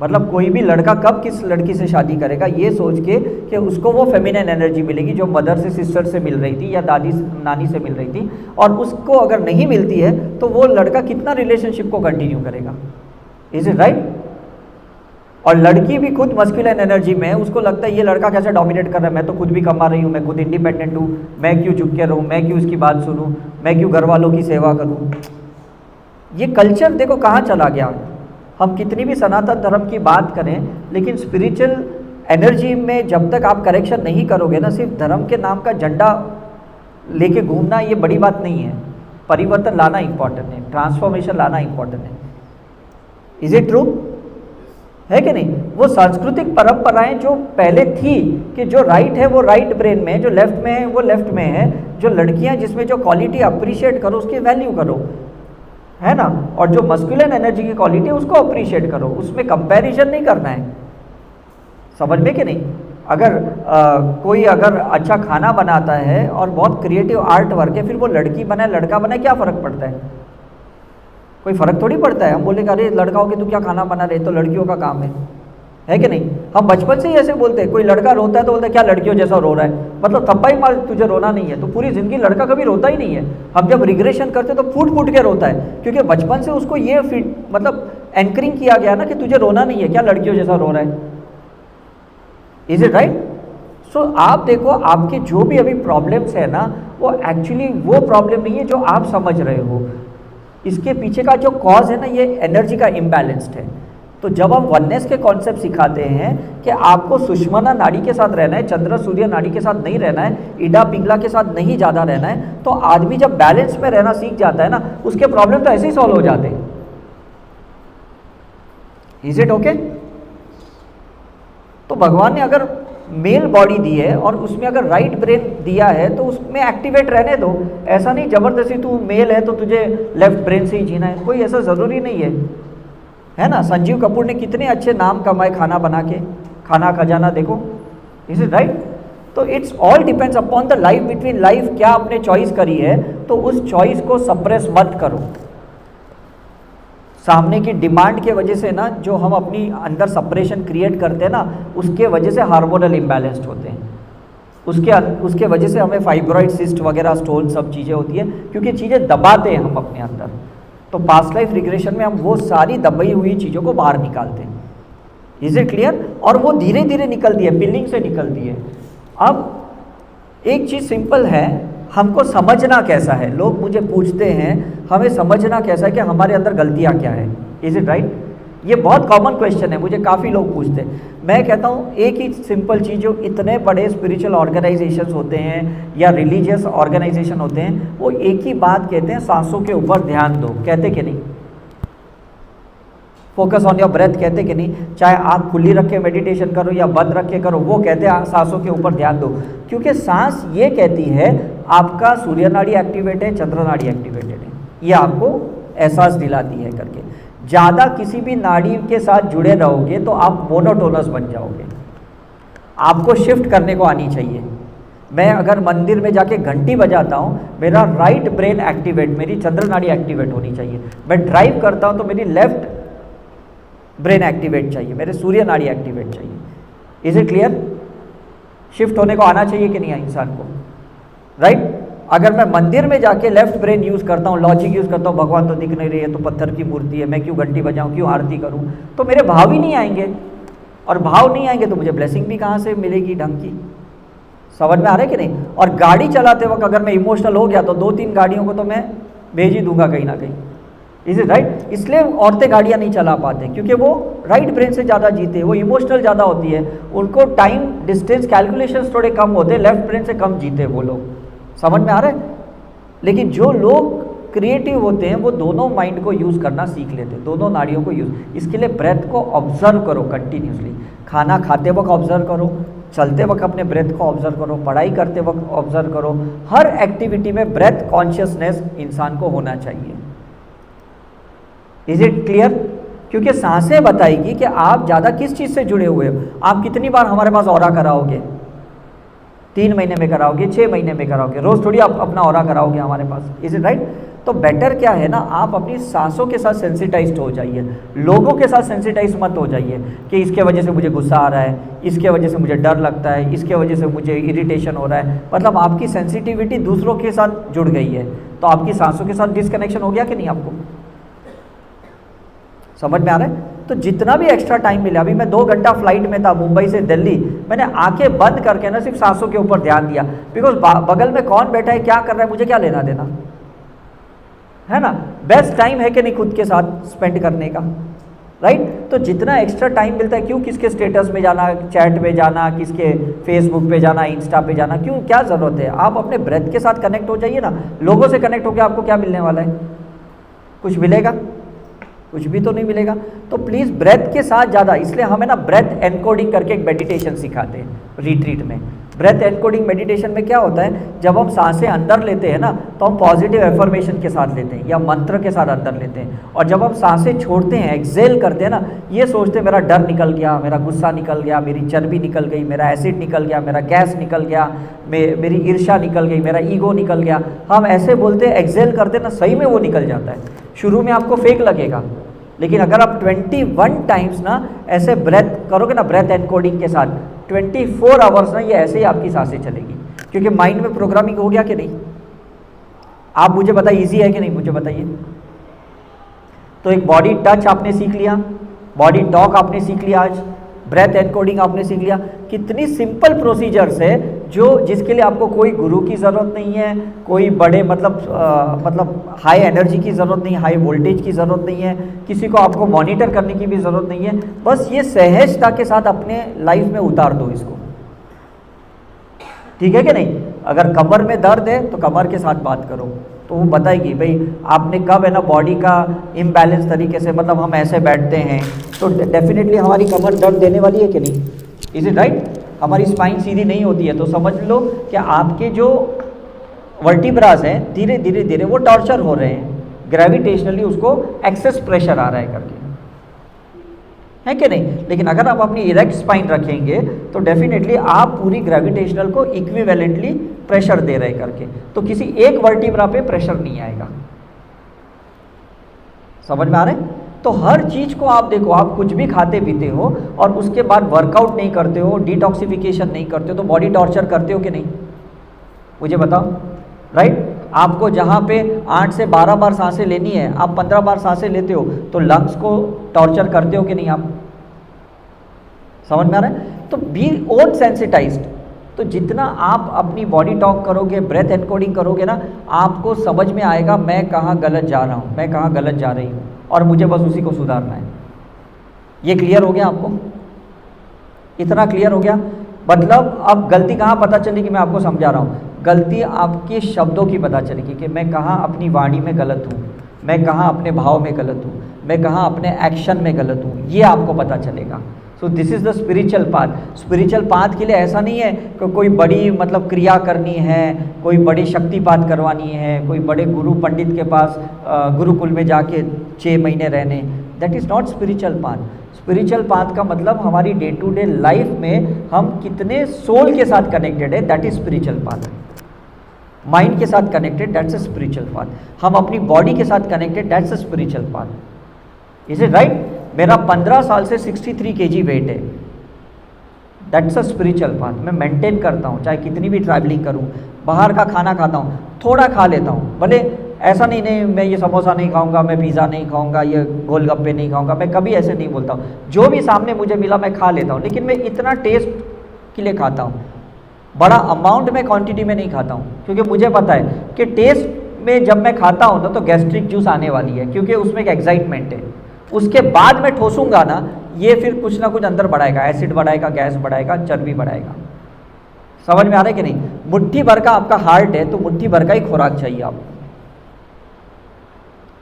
मतलब कोई भी लड़का कब किस लड़की से शादी करेगा ये सोच के कि उसको वो फेमिनिन एनर्जी मिलेगी जो मदर से, सिस्टर से मिल रही थी या दादी नानी से मिल रही थी, और उसको अगर नहीं मिलती है तो वो लड़का कितना रिलेशनशिप को कंटिन्यू करेगा? Is it right? और लड़की भी खुद मस्कुलिन एनर्जी में है, उसको लगता है ये लड़का कैसे डोमिनेट कर रहा है, मैं तो खुद भी कमा रही हूँ, मैं खुद इंडिपेंडेंट हूँ, मैं क्यों झुक के रहूँ, मैं क्यों इसकी बात सुनूँ, मैं क्यों घर वालों की सेवा करूँ। ये कल्चर देखो कहाँ चला गया। हम कितनी भी सनातन धर्म की बात करें, लेकिन स्पिरिचुअल एनर्जी में जब तक आप करेक्शन नहीं करोगे ना, सिर्फ धर्म के नाम का झंडा लेके घूमना ये बड़ी बात नहीं है। परिवर्तन लाना इंपॉर्टेंट है, ट्रांसफॉर्मेशन लाना इंपॉर्टेंट है। Is it true? है कि नहीं? वो सांस्कृतिक परंपराएं जो पहले थी कि जो राइट है वो राइट ब्रेन में है, जो लेफ्ट में है वो लेफ्ट में है, जो लड़कियां जिसमें जो क्वालिटी अप्रिशिएट करो उसकी वैल्यू करो, है ना, और जो मस्कुलिन एनर्जी की क्वालिटी है उसको अप्रिशिएट करो, उसमें कंपैरिजन नहीं करना है। समझ में कि नहीं? अगर कोई अगर अच्छा खाना बनाता है और बहुत क्रिएटिव आर्ट वर्क है, फिर वो लड़की बनाए लड़का बनाए, क्या फ़र्क पड़ता है? कोई फ़र्क थोड़ी पड़ता है। हम बोलेंगे अरे लड़का हो के तू क्या खाना बना रहे, तो लड़कियों का काम है कि नहीं? हम बचपन से ही ऐसे बोलते हैं। कोई लड़का रोता है तो बोलते हैं क्या लड़कियों जैसा रो रहा है, मतलब थप्पा ही मार, तुझे रोना नहीं है। तो पूरी ज़िंदगी लड़का कभी रोता ही नहीं है। हम जब रिग्रेशन करते तो फूट फूट के रोता है, क्योंकि बचपन से उसको ये मतलब एंकरिंग किया गया ना कि तुझे रोना नहीं है, क्या लड़कियों जैसा रो रहा है। Is it right? सो आप देखो, आपके जो भी अभी प्रॉब्लम्स है ना, वो एक्चुअली वो प्रॉब्लम नहीं है जो आप समझ रहे हो। इसके पीछे का जो कॉज है ना, ये एनर्जी का इम्बैलेंस्ड है। तो जब हम वननेस के कॉन्सेप्ट सिखाते हैं कि आपको सुषुम्ना नाड़ी के साथ रहना है, चंद्र सूर्य नाड़ी के साथ नहीं रहना है, ईडा पिंगला के साथ नहीं ज़्यादा रहना है, तो आदमी जब बैलेंस में रहना सीख जाता है ना, उसके प्रॉब्लम तो ऐसे ही सॉल्व हो जाते हैं। Is it okay? तो भगवान ने अगर मेल बॉडी दी है और उसमें अगर राइट ब्रेन दिया है तो उसमें एक्टिवेट रहने दो। ऐसा नहीं जबरदस्ती तू मेल है तो तुझे लेफ्ट ब्रेन से ही जीना है, कोई ऐसा ज़रूरी नहीं है ना। संजीव कपूर ने कितने अच्छे नाम कमाए खाना बना के, खाना खजाना देखो। Is it right? तो it's all depends upon the life between life. क्या आपने चॉइस करी है तो उस चॉइस को सप्रेस मत करो। सामने की डिमांड के वजह से ना, जो हम अपनी अंदर सप्रेशन क्रिएट करते हैं ना, उसके वजह से हार्मोनल इम्बैलेंस्ड होते हैं। उसके वजह से हमें फाइब्रॉइड सिस्ट वगैरह स्टोन सब चीज़ें होती है, क्योंकि चीज़ें दबाते हैं हम अपने अंदर। तो पास्ट लाइफ रिग्रेशन में हम वो सारी दबाई हुई चीज़ों को बाहर निकालते हैं। Is it clear? और वो धीरे धीरे निकलती है, पिलिंग से निकलती है। अब एक चीज़ सिंपल है, हमको समझना कैसा है। लोग मुझे पूछते हैं हमें समझना कैसा है कि हमारे अंदर गलतियाँ क्या है। Is it right? ये बहुत कॉमन क्वेश्चन है, मुझे काफ़ी लोग पूछते हैं। मैं कहता हूँ एक ही सिंपल चीज़, जो इतने बड़े स्पिरिचुअल ऑर्गेनाइजेशंस होते हैं या रिलीजियस ऑर्गेनाइजेशन होते हैं, वो एक ही बात कहते हैं, सांसों के ऊपर ध्यान दो। कहते कि नहीं? फोकस ऑन योर ब्रेथ कहते कि नहीं? चाहे आँख खुली रख के मेडिटेशन करो या बंद रख के करो, वो कहते हैं सांसों के ऊपर ध्यान दो। क्योंकि सांस ये कहती है आपका सूर्य नाड़ी एक्टिवेट है, चंद्र नाड़ी एक्टिवेटेड है, ये आपको एहसास दिलाती है करके। ज़्यादा किसी भी नाड़ी के साथ जुड़े रहोगे तो आप मोनोटोनस बन जाओगे। आपको शिफ्ट करने को आनी चाहिए। मैं अगर मंदिर में जाके घंटी बजाता हूँ, मेरा राइट ब्रेन एक्टिवेट, मेरी चंद्र नाड़ी एक्टिवेट होनी चाहिए। मैं ड्राइव करता हूँ तो मेरी लेफ्ट ब्रेन एक्टिवेट चाहिए, मेरे सूर्य नाड़ी एक्टिवेट चाहिए। Is it clear? शिफ्ट होने को आना चाहिए कि नहीं इंसान को, राइट? अगर मैं मंदिर में जाके लेफ्ट ब्रेन यूज़ करता हूँ, लॉजिक यूज़ करता हूँ, भगवान तो दिख नहीं रही है, तो पत्थर की मूर्ति है, मैं क्यों घंटी बजाऊँ, क्यों आरती करूँ, तो मेरे भाव ही नहीं आएंगे। और भाव नहीं आएंगे तो मुझे ब्लेसिंग भी कहाँ से मिलेगी ढंग की? समझ में आ रहा है कि नहीं? और गाड़ी चलाते वक्त अगर मैं इमोशनल हो गया तो 2-3 गाड़ियों को तो मैं भेज ही दूंगा कहीं ना कहीं। Is it right? इसलिए औरतें गाड़ियाँ नहीं चला पाते, क्योंकि वो राइट ब्रेन से ज़्यादा जीते हैं, वो इमोशनल ज़्यादा होती है, उनको टाइम डिस्टेंस कैलकुलेशंस थोड़े कम होते हैं, लेफ्ट ब्रेन से कम जीते वो लोग। समझ में आ रहा है? लेकिन जो लोग क्रिएटिव होते हैं वो दोनों माइंड को यूज़ करना सीख लेते हैं, दोनों नाड़ियों को यूज़। इसके लिए ब्रेथ को ऑब्जर्व करो कंटिन्यूसली। खाना खाते वक्त ऑब्जर्व करो, चलते वक्त अपने ब्रेथ को ऑब्जर्व करो, पढ़ाई करते वक्त ऑब्जर्व करो। हर एक्टिविटी में ब्रेथ कॉन्शियसनेस इंसान को होना चाहिए। Is it clear? क्योंकि सांसें बताएगी कि आप ज़्यादा किस चीज़ से जुड़े हुए हो। आप कितनी बार हमारे पास ऑरा कराओगे? 3 महीने में कराओगे, 6 महीने में कराओगे, रोज़ थोड़ी आप अपना ऑरा कराओगे हमारे पास। Is it right? तो बेटर क्या है ना, आप अपनी सांसों के साथ सेंसिटाइज्ड हो जाइए, लोगों के साथ सेंसिटाइज मत हो जाइए कि इसके वजह से मुझे गुस्सा आ रहा है, इसके वजह से मुझे डर लगता है, इसके वजह से मुझे इरिटेशन हो रहा है। मतलब आपकी सेंसिटिविटी दूसरों के साथ जुड़ गई है, तो आपकी सांसों के साथ डिसकनेक्शन हो गया कि नहीं आपको? समझ में आ रहा है? तो जितना भी एक्स्ट्रा टाइम मिला, अभी मैं 2 घंटा फ्लाइट में था मुंबई से दिल्ली, मैंने आंखें बंद करके ना सिर्फ सांसों के ऊपर ध्यान दिया। बिकॉज बगल में कौन बैठा है, क्या कर रहा है, मुझे क्या लेना देना है ना। बेस्ट टाइम है कि नहीं खुद के साथ स्पेंड करने का, राइट। तो जितना एक्स्ट्रा टाइम मिलता है, क्यों किसके स्टेटस में जाना, चैट में जाना, किसके फेसबुक पे जाना, इंस्टा पे जाना, क्यों, क्या ज़रूरत है? आप अपने ब्रेथ के साथ कनेक्ट हो जाइए ना। लोगों से कनेक्ट होकर आपको क्या मिलने वाला है? कुछ मिलेगा? कुछ भी तो नहीं मिलेगा। तो प्लीज़ ब्रेथ के साथ ज़्यादा, इसलिए हमें ना ब्रेथ एनकोडिंग करके एक मेडिटेशन सिखाते हैं रिट्रीट में। ब्रेथ एनकोडिंग मेडिटेशन में क्या होता है, जब हम सांसें अंदर लेते हैं ना, तो हम पॉजिटिव एफर्मेशन के साथ लेते हैं या मंत्र के साथ अंदर लेते हैं, और जब हम सांसें छोड़ते हैं, एक्सेल करते हैं ना, ये सोचते हैं मेरा डर निकल गया, मेरा गुस्सा निकल गया, मेरी चर्बी निकल गई, मेरा एसिड निकल गया, मेरा गैस निकल गया, मेरी ईर्ष्या निकल गई, मेरा ईगो निकल गया। हम ऐसे बोलते हैं, एक्सेल करते ना, सही में वो निकल जाता है। शुरू में आपको फेक लगेगा, लेकिन अगर आप 21 टाइम्स ना ऐसे ब्रेथ करोगे ना, ब्रेथ एनकोडिंग के साथ 24 आवर्स ना, ये ऐसे ही आपकी सांसें चलेगी, क्योंकि माइंड में प्रोग्रामिंग हो गया कि नहीं? आप मुझे बताइए, इजी है कि नहीं, मुझे बताइए। तो एक बॉडी टच आपने सीख लिया, बॉडी टॉक आपने सीख लिया, आज ब्रेथ एनकोडिंग आपने सीख लिया। कितनी सिंपल प्रोसीजर्स है जो जिसके लिए आपको कोई गुरु की ज़रूरत नहीं है, कोई बड़े मतलब हाई एनर्जी की ज़रूरत नहीं, हाई वोल्टेज की ज़रूरत नहीं है, किसी को आपको मॉनिटर करने की भी ज़रूरत नहीं है। बस ये सहजता के साथ अपने लाइफ में उतार दो इसको, ठीक है कि नहीं? अगर कमर में दर्द है तो कमर के साथ बात करो, तो वो बताएगी भाई आपने कब है ना बॉडी का इम्बैलेंस तरीके से, मतलब हम ऐसे बैठते हैं तो डेफिनेटली हमारी कमर दर्द देने वाली है कि नहीं? Is it right? हमारी स्पाइन सीधी नहीं होती है, तो समझ लो कि आपके जो वर्टिब्रास हैं धीरे धीरे धीरे वो टॉर्चर हो रहे हैं, ग्रेविटेशनली उसको एक्सेस प्रेशर आ रहा है करके, है कि नहीं? लेकिन अगर आप अपनी इरेक्ट स्पाइन रखेंगे तो डेफिनेटली आप पूरी ग्रेविटेशनल को इक्विवेलेंटली प्रेशर दे रहे करके, तो किसी एक वर्टिब्रा पे प्रेशर नहीं आएगा। समझ में आ रहा है? तो हर चीज़ को आप देखो, आप कुछ भी खाते पीते हो और उसके बाद वर्कआउट नहीं करते हो, डिटॉक्सिफिकेशन नहीं करते हो, तो बॉडी टॉर्चर करते हो कि नहीं? मुझे बताओ, राइट? आपको जहाँ पे 8 से 12 बार सांसें लेनी है, आप 15 बार सांसें लेते हो, तो लंग्स को टॉर्चर करते हो कि नहीं आप? समझ में आ रहा है? तो बी ओन सेंसिटाइज्ड। तो जितना आप अपनी बॉडी टॉक करोगे, ब्रेथ एनकोडिंग करोगे ना, आपको समझ में आएगा मैं कहाँ गलत जा रहा हूँ, मैं कहाँ गलत जा रही हूँ, और मुझे बस उसी को सुधारना है। ये क्लियर हो गया आपको? इतना क्लियर हो गया? मतलब अब गलती कहाँ पता चलेगी, मैं आपको समझा रहा हूँ। गलती आपके शब्दों की पता चलेगी कि मैं कहाँ अपनी वाणी में गलत हूँ, मैं कहाँ अपने भाव में गलत हूँ, मैं कहाँ अपने एक्शन में गलत हूँ, ये आपको पता चलेगा। So this is the spiritual path. Spiritual path के लिए ऐसा नहीं है कि कोई बड़ी मतलब क्रिया करनी है, कोई बड़ी शक्तिपात करवानी है, कोई बड़े गुरु पंडित के पास गुरुकुल में जाके 6 महीने रहने। That is not spiritual path. Spiritual path का मतलब हमारी डे टू डे लाइफ में हम कितने सोल के साथ कनेक्टेड है, that is spiritual path. Mind के साथ connected, that's a spiritual path. हम अपनी बॉडी के साथ connected, that's a spiritual path. Is it right? मेरा 15 साल से 63 kg वेट है, दैट्स अ स्पिरिचुअल पाथ। मैं मेंटेन करता हूँ, चाहे कितनी भी ट्रैवलिंग करूँ, बाहर का खाना खाता हूँ, थोड़ा खा लेता हूँ, भले ऐसा नहीं मैं ये समोसा नहीं खाऊंगा, मैं पिज़्ज़ा नहीं खाऊंगा, ये गोलगप्पे नहीं खाऊंगा, मैं कभी ऐसे नहीं बोलता हूँ। जो भी सामने मुझे मिला मैं खा लेता हूँ, लेकिन मैं इतना टेस्ट के लिए खाता हूँ, बड़ा अमाउंट में क्वांटिटी में नहीं खाता हूँ, क्योंकि मुझे पता है कि टेस्ट में जब मैं खाता हूँ ना तो गैस्ट्रिक जूस आने वाली है, क्योंकि उसमें एक एक्साइटमेंट है। उसके बाद मैं ठोसूंगा ना, ये फिर कुछ ना कुछ अंदर बढ़ाएगा, एसिड बढ़ाएगा, गैस बढ़ाएगा, चर्बी बढ़ाएगा। समझ में आ रहा है कि नहीं? मुट्ठी भर का आपका हार्ट है तो मुट्ठी भर का ही खुराक चाहिए आपको।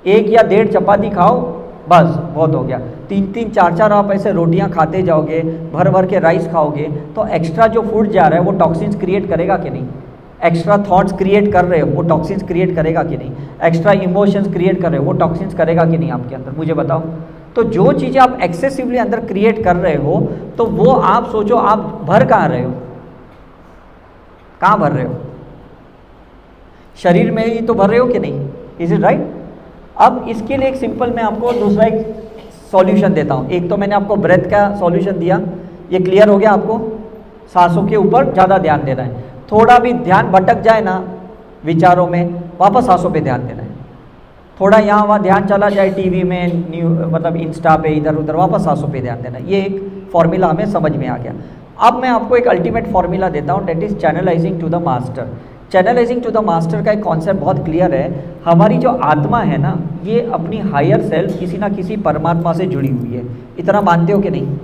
1 या 1.5 चपाती खाओ, बस बहुत हो गया। 3-3, 4-4 आप ऐसे रोटियां खाते जाओगे, भर भर के राइस खाओगे, तो एक्स्ट्रा जो फूड जा रहा है वो टॉक्सिन्स क्रिएट करेगा कि नहीं? एक्स्ट्रा थॉट्स क्रिएट कर रहे हो, वो टॉक्सिन्स क्रिएट करेगा कि नहीं? एक्स्ट्रा इमोशंस क्रिएट कर रहे हो, वो टॉक्सिन्स करेगा कि नहीं आपके अंदर? मुझे बताओ। तो जो चीज़ें आप एक्सेसिवली अंदर क्रिएट कर रहे हो, तो वो आप सोचो आप भर कहाँ रहे हो? कहाँ भर रहे हो? शरीर में ही तो भर रहे हो कि नहीं? Is it right? अब इसके लिए एक सिंपल मैं आपको दूसरा एक सॉल्यूशन देता हूँ। एक तो मैंने आपको ब्रेथ का सॉल्यूशन दिया, ये क्लियर हो गया आपको? सांसों के ऊपर ज़्यादा ध्यान देना है, थोड़ा भी ध्यान भटक जाए ना विचारों में, वापस सांसों पे ध्यान देना है। थोड़ा यहाँ वहाँ ध्यान चला जाए टीवी में, मतलब इंस्टा पे, इधर उधर, वापस सांसों पे ध्यान देना। ये एक फॉर्मूला हमें समझ में आ गया। अब मैं आपको एक अल्टीमेट फॉर्मूला देता हूँ, that is channelizing to the master. Channelizing to the master का एक कॉन्सेप्ट बहुत क्लियर है। हमारी जो आत्मा है ना, ये अपनी हायर सेल्फ किसी ना किसी परमात्मा से जुड़ी हुई है। इतना मानते हो कि नहीं?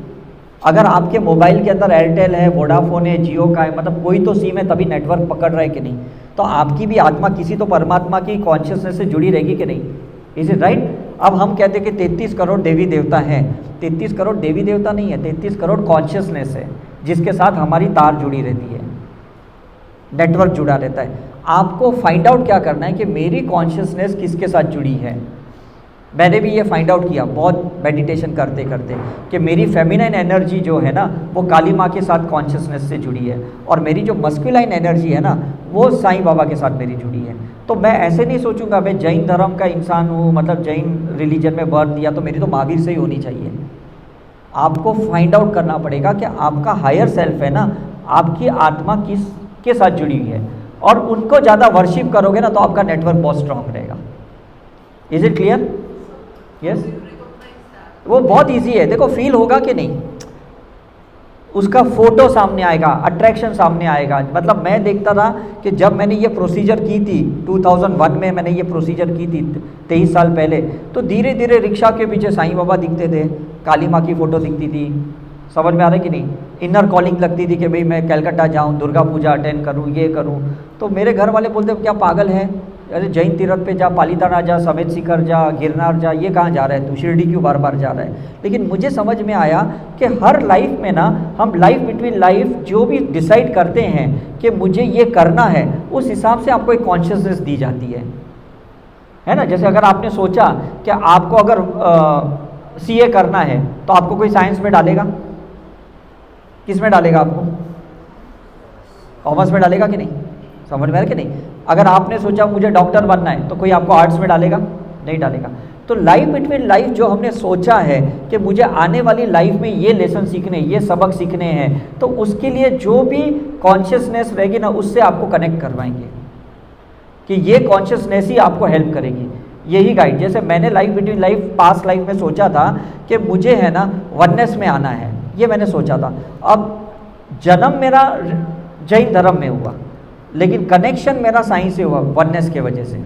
अगर आपके मोबाइल के अंदर एयरटेल है, वोडाफोन है, जियो का है, मतलब कोई तो सिम है तभी नेटवर्क पकड़ रहा है कि नहीं? तो आपकी भी आत्मा किसी तो परमात्मा की कॉन्शियसनेस से जुड़ी रहेगी कि नहीं? Is it right? अब हम कहते हैं कि 33 करोड़ देवी देवता हैं। 33 करोड़ देवी देवता नहीं है, 33 करोड़ कॉन्शियसनेस है जिसके साथ हमारी तार जुड़ी रहती है, नेटवर्क जुड़ा रहता है। आपको फाइंड आउट क्या करना है कि मेरी कॉन्शियसनेस किसके साथ जुड़ी है। मैंने भी ये फाइंड आउट किया बहुत मेडिटेशन करते करते कि मेरी फेमिनाइन एनर्जी जो है ना, वो काली माँ के साथ कॉन्शियसनेस से जुड़ी है, और मेरी जो मस्कुलाइन एनर्जी है ना, वो साईं बाबा के साथ मेरी जुड़ी है। तो मैं ऐसे नहीं सोचूंगा मैं जैन धर्म का इंसान हूँ, मतलब जैन रिलीजन में बर्थ दिया तो मेरी तो महावीर से ही होनी चाहिए। आपको फाइंड आउट करना पड़ेगा कि आपका हायर सेल्फ है ना, आपकी आत्मा किसके साथ जुड़ी हुई है, और उनको ज़्यादा वर्शिप करोगे ना तो आपका नेटवर्क बहुत स्ट्रांग रहेगा। Is it clear? यस, वो बहुत इजी है। देखो फील होगा कि नहीं, उसका फोटो सामने आएगा, अट्रैक्शन सामने आएगा। मतलब मैं देखता था कि जब मैंने ये प्रोसीजर की थी 2001 में, मैंने ये प्रोसीजर की थी 23 साल पहले, तो धीरे धीरे रिक्शा के पीछे साईं बाबा दिखते थे, काली माँ की फ़ोटो दिखती थी। समझ में आ रहा है कि नहीं? इनर कॉलिंग लगती थी कि भाई मैं कलकत्ता जाऊँ, दुर्गा पूजा अटेंड करूँ, ये करूँ। तो मेरे घर वाले बोलते क्या पागल है, अरे जैन तीर्थ पे जा, पालीताना जा, समेत शिखर जा, गिरनार जा, ये कहाँ जा रहा है तू, शिरडी क्यों बार बार जा रहा है? लेकिन मुझे समझ में आया कि हर लाइफ में ना, हम लाइफ बिटवीन लाइफ जो भी डिसाइड करते हैं कि मुझे ये करना है, उस हिसाब से आपको एक कॉन्शियसनेस दी जाती है ना। जैसे अगर आपने सोचा कि आपको अगर सीए करना है तो आपको कोई साइंस में डालेगा, किस में डालेगा? आपको कॉमर्स में डालेगा कि नहीं? समझ में आ रहा है कि नहीं? अगर आपने सोचा मुझे डॉक्टर बनना है तो कोई आपको आर्ट्स में डालेगा? नहीं डालेगा। तो लाइफ बिटवीन लाइफ जो हमने सोचा है कि मुझे आने वाली लाइफ में ये लेसन सीखने, ये सबक सीखने हैं, तो उसके लिए जो भी कॉन्शियसनेस रहेगी ना, उससे आपको कनेक्ट करवाएंगे कि ये कॉन्शियसनेस ही आपको हेल्प करेगी। यही गाइड, जैसे मैंने life between life past life में सोचा था कि मुझे है ना वननेस में आना है, ये मैंने सोचा था। अब जन्म मेरा जैन धर्म में हुआ, लेकिन कनेक्शन मेरा साईं से हुआ वननेस के वजह से।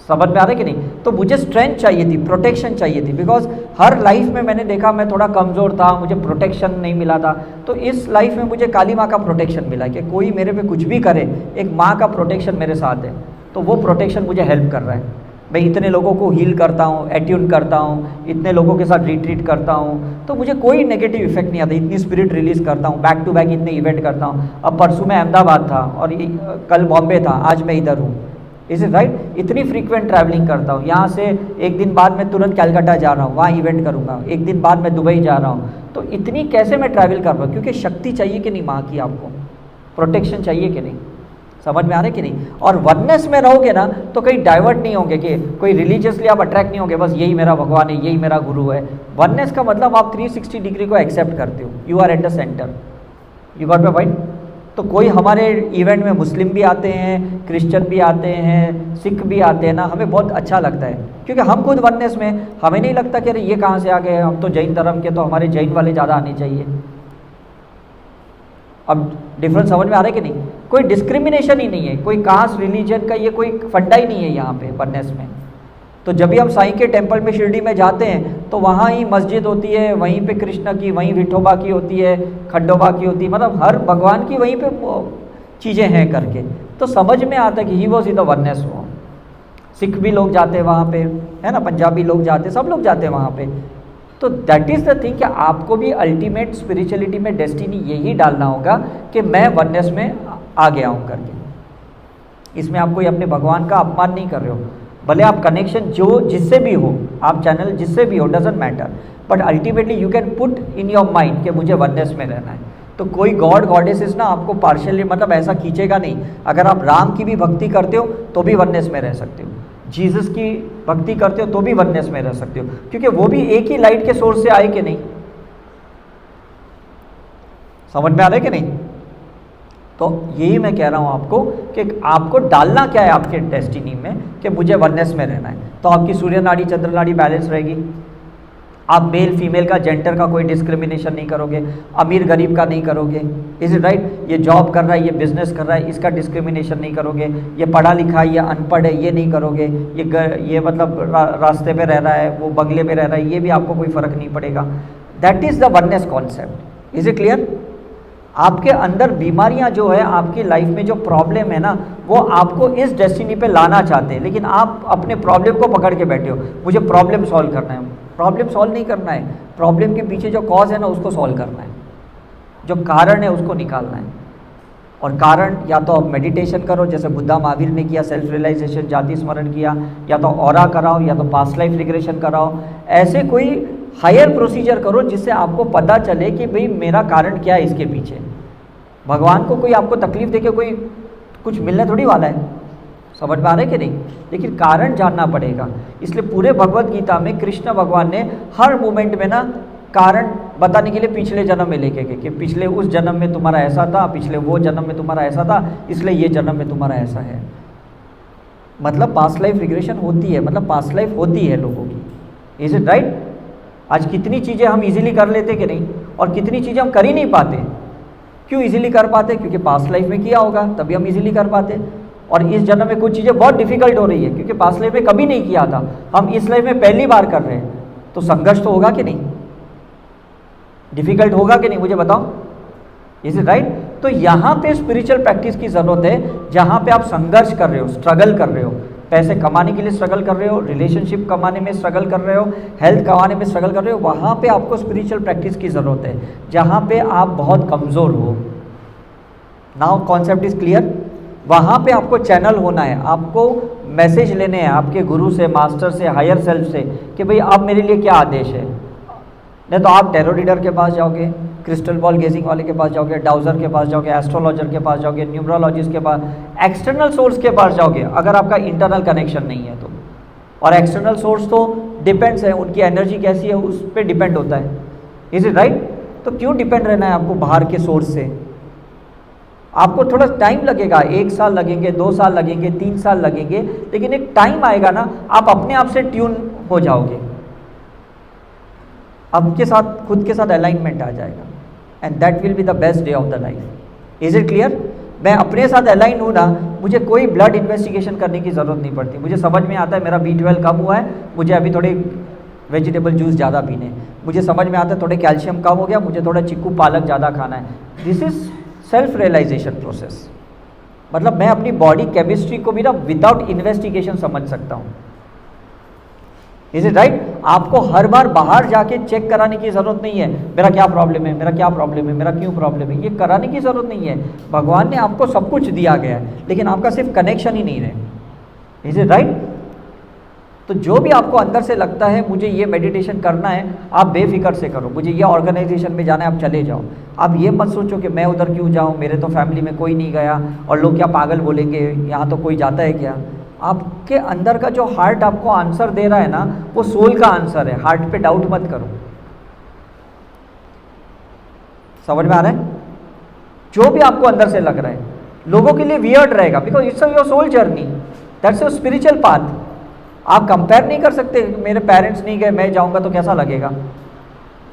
समझ में आ रहा है कि नहीं? तो मुझे स्ट्रेंथ चाहिए थी, प्रोटेक्शन चाहिए थी, बिकॉज हर लाइफ में मैंने देखा मैं थोड़ा कमज़ोर था, मुझे प्रोटेक्शन नहीं मिला था। तो इस लाइफ में मुझे काली माँ का प्रोटेक्शन मिला कि कोई मेरे पे कुछ भी करे, एक माँ का प्रोटेक्शन मेरे साथ है, तो वो प्रोटेक्शन मुझे हेल्प कर रहा है। मैं इतने लोगों को हील करता हूँ, एट्यून करता हूँ, इतने लोगों के साथ रिट्रीट करता हूँ, तो मुझे कोई नेगेटिव इफेक्ट नहीं आता। इतनी स्पिरिट रिलीज़ करता हूँ, बैक टू बैक इतने इवेंट करता हूँ। अब परसों मैं अहमदाबाद था और कल बॉम्बे था, आज मैं इधर हूँ। Is it right? इतनी फ्रीक्वेंट ट्रैवलिंग करता हूँ। यहाँ से एक दिन बाद मैं तुरंत कलकत्ता जा रहा हूँ, वहाँ इवेंट करूँगा, एक दिन बाद मैं दुबई जा रहा हूँ। तो इतनी कैसे मैं ट्रैवल कर रहा हूँ? क्योंकि शक्ति चाहिए कि नहीं माँ की, आपको प्रोटेक्शन चाहिए कि नहीं? समझ में आ रहा है कि नहीं? और वननेस में रहोगे ना तो कहीं डाइवर्ट नहीं होंगे कि कोई रिलीजियसली आप अट्रैक्ट नहीं होंगे, बस यही मेरा भगवान है, यही मेरा गुरु है। वननेस का मतलब आप 360 डिग्री को एक्सेप्ट करते हो, you are at the centre. You got my point? तो कोई हमारे इवेंट में मुस्लिम भी आते हैं, क्रिश्चियन भी आते हैं, सिख भी आते हैं ना, हमें बहुत अच्छा लगता है, क्योंकि हम खुद वननेस में, हमें नहीं लगता कि अरे ये कहाँ से आ गए, हम तो जैन धर्म के, तो हमारे जैन वाले ज़्यादा आने चाहिए। अब डिफरेंस समझ में आ रहा है कि नहीं? कोई डिस्क्रिमिनेशन ही नहीं है, कोई कास्ट रिलीजन का ये कोई फंडा ही नहीं है यहाँ पे वननेस में। तो जब भी हम साईं के टेंपल में शिरडी में जाते हैं तो वहाँ ही मस्जिद होती है, वहीं पे कृष्ण की, वहीं विठोबा की होती है, खंडोबा की होती है, मतलब हर भगवान की वहीं पे चीज़ें हैं करके। तो समझ में आता है कि he was in the oneness. वो सिख भी लोग जाते हैं वहाँ पे, है ना, पंजाबी लोग जाते, सब लोग जाते हैं वहाँ पे। तो दैट इज़ द थिंग कि आपको भी अल्टीमेट स्पिरिचुअलिटी में डेस्टिनी यही डालना होगा कि मैं वननेस में आ गया हूँ करके। इसमें आप कोई अपने भगवान का अपमान नहीं कर रहे हो, भले आप कनेक्शन जो जिससे भी हो, आप चैनल जिससे भी हो, doesn't matter, but ultimately you can put in your mind कि मुझे वननेस में रहना है। तो कोई गॉड गॉडेसेस ना आपको पार्शियली, मतलब ऐसा खींचेगा नहीं। अगर आप राम की भी भक्ति करते हो तो भी वननेस में रह सकते हो, जीसस की भक्ति करते हो तो भी वननेस में रह सकते हो, क्योंकि वो भी एक ही लाइट के सोर्स से आए कि नहीं। समझ में आ रहा है कि नहीं? तो यही मैं कह रहा हूँ आपको कि आपको डालना क्या है आपके डेस्टिनी में कि मुझे वननेस में रहना है। तो आपकी सूर्य नाड़ी चंद्र नाड़ी बैलेंस रहेगी, आप मेल फीमेल का, जेंडर का कोई डिस्क्रिमिनेशन नहीं करोगे, अमीर गरीब का नहीं करोगे, इज इट राइट? ये जॉब कर रहा है, ये बिजनेस कर रहा है, इसका डिस्क्रिमिनेशन नहीं करोगे, ये पढ़ा लिखा है, ये अनपढ़ है, ये नहीं करोगे, ये मतलब रास्ते पे रह रहा है, वो बंगले में रह रहा है, ये भी आपको कोई फ़र्क नहीं पड़ेगा। That is the oneness concept. Is it clear? आपके अंदर बीमारियां जो है, आपकी लाइफ में जो प्रॉब्लम है ना, वो आपको इस डेस्टिनी पे लाना चाहते हैं, लेकिन आप अपने प्रॉब्लम को पकड़ के बैठे हो, मुझे प्रॉब्लम सॉल्व करना है। प्रॉब्लम सॉल्व नहीं करना है, प्रॉब्लम के पीछे जो कॉज है ना उसको सॉल्व करना है, जो कारण है उसको निकालना है। और कारण या तो आप मेडिटेशन करो जैसे बुद्धा महावीर ने किया, सेल्फ रियलाइजेशन, जाति स्मरण किया, या तो ऑरा कराओ, या तो पास्ट लाइफ रिग्रेशन कराओ, ऐसे कोई हायर प्रोसीजर करो जिससे आपको पता चले कि भाई मेरा कारण क्या है इसके पीछे। भगवान को कोई आपको तकलीफ देके कोई कुछ मिलने थोड़ी वाला है, समझ में आ रहा है कि नहीं? लेकिन कारण जानना पड़ेगा। इसलिए पूरे भगवत गीता में कृष्ण भगवान ने हर मोमेंट में ना कारण बताने के लिए पिछले जन्म में लेके गए कि पिछले उस जन्म में तुम्हारा ऐसा था, पिछले वो जन्म में तुम्हारा ऐसा था, इसलिए ये जन्म में तुम्हारा ऐसा है। मतलब पास्ट लाइफ रिग्रेशन होती है, मतलब पास्ट लाइफ होती है लोगों की। Is it right? आज कितनी चीज़ें हम इजीली कर लेते कि नहीं, और कितनी चीज़ें हम कर ही नहीं पाते। क्यों इजीली कर पाते? क्योंकि पास्ट लाइफ में किया होगा तभी हम इजीली कर पाते। और इस जन्म में कुछ चीज़ें बहुत डिफिकल्ट हो रही है क्योंकि पास्ट लाइफ में कभी नहीं किया था, हम इस लाइफ में पहली बार कर रहे हैं, तो संघर्ष तो होगा कि नहीं? डिफिकल्ट होगा कि नहीं, मुझे बताओ। Is it right? तो यहाँ पे स्पिरिचुअल प्रैक्टिस की ज़रूरत है, जहाँ पे आप संघर्ष कर रहे हो, स्ट्रगल कर रहे हो, पैसे कमाने के लिए स्ट्रगल कर रहे हो, रिलेशनशिप कमाने में स्ट्रगल कर रहे हो, हेल्थ कमाने में स्ट्रगल कर रहे हो, वहाँ पे आपको स्पिरिचुअल प्रैक्टिस की ज़रूरत है, जहाँ पे आप बहुत कमज़ोर हो। Now concept is clear? वहाँ पे आपको चैनल होना है, आपको मैसेज लेने हैं आपके गुरु से, मास्टर से, हायर सेल्फ से कि भाई अब मेरे लिए क्या आदेश है। नहीं तो आप टैरो रीडर के पास जाओगे, क्रिस्टल बॉल गेजिंग वाले के पास जाओगे, डाउजर के पास जाओगे, एस्ट्रोलॉजर के पास जाओगे, न्यूमरोलॉजिस्ट के पास, एक्सटर्नल सोर्स के पास जाओगे अगर आपका इंटरनल कनेक्शन नहीं है तो। और एक्सटर्नल सोर्स तो डिपेंड्स है, उनकी एनर्जी कैसी है उस पर डिपेंड होता है। Is it right? तो क्यों डिपेंड रहना है आपको बाहर के सोर्स से? आपको थोड़ा टाइम लगेगा, 1 साल लगेंगे, 2 साल लगेंगे, 3 साल लगेंगे, लेकिन एक टाइम आएगा ना आप अपने आप से ट्यून हो जाओगे, आपके साथ खुद के साथ अलाइनमेंट आ जाएगा, and that will be the best day of the life. Is it clear? मैं अपने साथ अलाइन हूँ ना, मुझे कोई ब्लड इन्वेस्टिगेशन करने की ज़रूरत नहीं पड़ती, मुझे समझ में आता है मेरा B12 कम हुआ है, मुझे अभी थोड़े वेजिटेबल जूस ज़्यादा पीने, मुझे समझ में आता है थोड़े कैल्शियम कम हो गया, मुझे थोड़ा चिक्कू पालक ज़्यादा खाना है। This is self realisation process. मतलब मैं अपनी बॉडी केमिस्ट्री को भी ना विदाउट इन्वेस्टिगेशन समझ सकता हूँ। Is it right? आपको हर बार बाहर जाके चेक कराने की ज़रूरत नहीं है, मेरा क्या प्रॉब्लम है, मेरा क्या प्रॉब्लम है, मेरा क्यों प्रॉब्लम है, ये कराने की ज़रूरत नहीं है। भगवान ने आपको सब कुछ दिया गया है, लेकिन आपका सिर्फ कनेक्शन ही नहीं रहे। Is it right? तो जो भी आपको अंदर से लगता है मुझे ये मेडिटेशन करना है, आप बेफिक्र से करो। मुझे ये ऑर्गेनाइजेशन में जाना है, आप चले जाओ। आप ये मत सोचो कि मैं उधर क्यों जाऊँ, मेरे तो फैमिली में कोई नहीं गया और लोग क्या पागल बोलेंगे, यहाँ तो कोई जाता है क्या। आपके अंदर का जो हार्ट आपको आंसर दे रहा है ना, वो सोल का आंसर है, हार्ट पे डाउट मत करो। समझ में आ रहा है? जो भी आपको अंदर से लग रहा है, लोगों के लिए वियर्ड रहेगा because it's your soul journey, that's your spiritual path. आप कंपेयर नहीं कर सकते, मेरे पेरेंट्स नहीं गए मैं जाऊंगा तो कैसा लगेगा,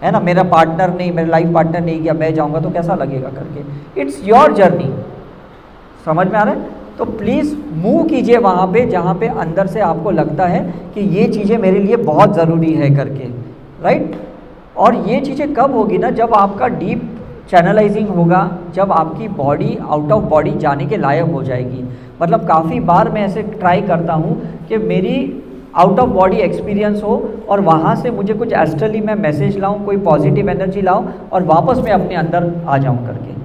है ना, मेरा पार्टनर नहीं, मेरा लाइफ पार्टनर नहीं गया मैं जाऊंगा तो कैसा लगेगा करके। It's your journey. समझ में आ रहा है? तो प्लीज़ मूव कीजिए वहाँ पे जहाँ पे अंदर से आपको लगता है कि ये चीज़ें मेरे लिए बहुत ज़रूरी है करके, राइट। और ये चीज़ें कब होगी ना, जब आपका डीप चैनलाइजिंग होगा, जब आपकी बॉडी आउट ऑफ बॉडी जाने के लायक हो जाएगी। मतलब काफ़ी बार मैं ऐसे ट्राई करता हूँ कि मेरी आउट ऑफ बॉडी एक्सपीरियंस हो और वहाँ से मुझे कुछ एस्ट्रली मैं मैसेज लाऊँ, कोई पॉजिटिव एनर्जी लाऊँ और वापस मैं अपने अंदर आ जाऊँ करके।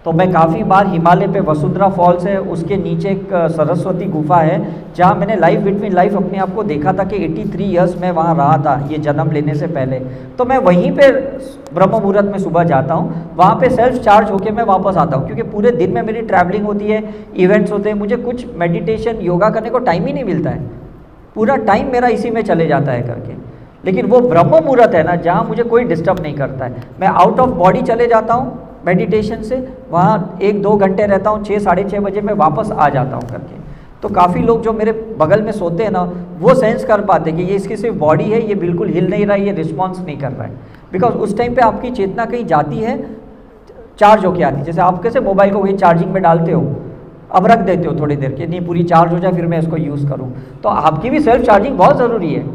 तो मैं काफ़ी बार हिमालय पे वसुंधरा फॉल्स है, उसके नीचे एक सरस्वती गुफा है जहाँ मैंने लाइफ बिटवीन लाइफ अपने आप को देखा था कि 83 इयर्स मैं वहाँ रहा था ये जन्म लेने से पहले। तो मैं वहीं पे ब्रह्म मुहूर्त में सुबह जाता हूँ, वहाँ पे सेल्फ चार्ज होके मैं वापस आता हूँ, क्योंकि पूरे दिन में मेरी ट्रैवलिंग होती है, इवेंट्स होते हैं, मुझे कुछ मेडिटेशन योगा करने को टाइम ही नहीं मिलता है, पूरा टाइम मेरा इसी में चले जाता है करके। लेकिन वो ब्रह्म मुहूर्त है ना जहाँ मुझे कोई डिस्टर्ब नहीं करता है, मैं आउट ऑफ बॉडी चले जाता हूँ मेडिटेशन से, वहाँ 1-2 घंटे रहता हूँ, 6 साढ़े 6 बजे मैं वापस आ जाता हूँ करके। तो काफ़ी लोग जो मेरे बगल में सोते हैं ना, वो सेंस कर पाते कि ये इसकी सिर्फ बॉडी है, ये बिल्कुल हिल नहीं रहा है, ये रिस्पॉन्स नहीं कर रहा है। बिकॉज उस टाइम पे आपकी चेतना कहीं जाती है, चार्ज होके आती है। जैसे आप कैसे मोबाइल को कहीं चार्जिंग में डालते हो, अब रख देते हो थोड़ी देर के, नहीं पूरी चार्ज हो जाए फिर मैं इसको यूज़ करूँ। तो आपकी भी सेल्फ चार्जिंग बहुत ज़रूरी है।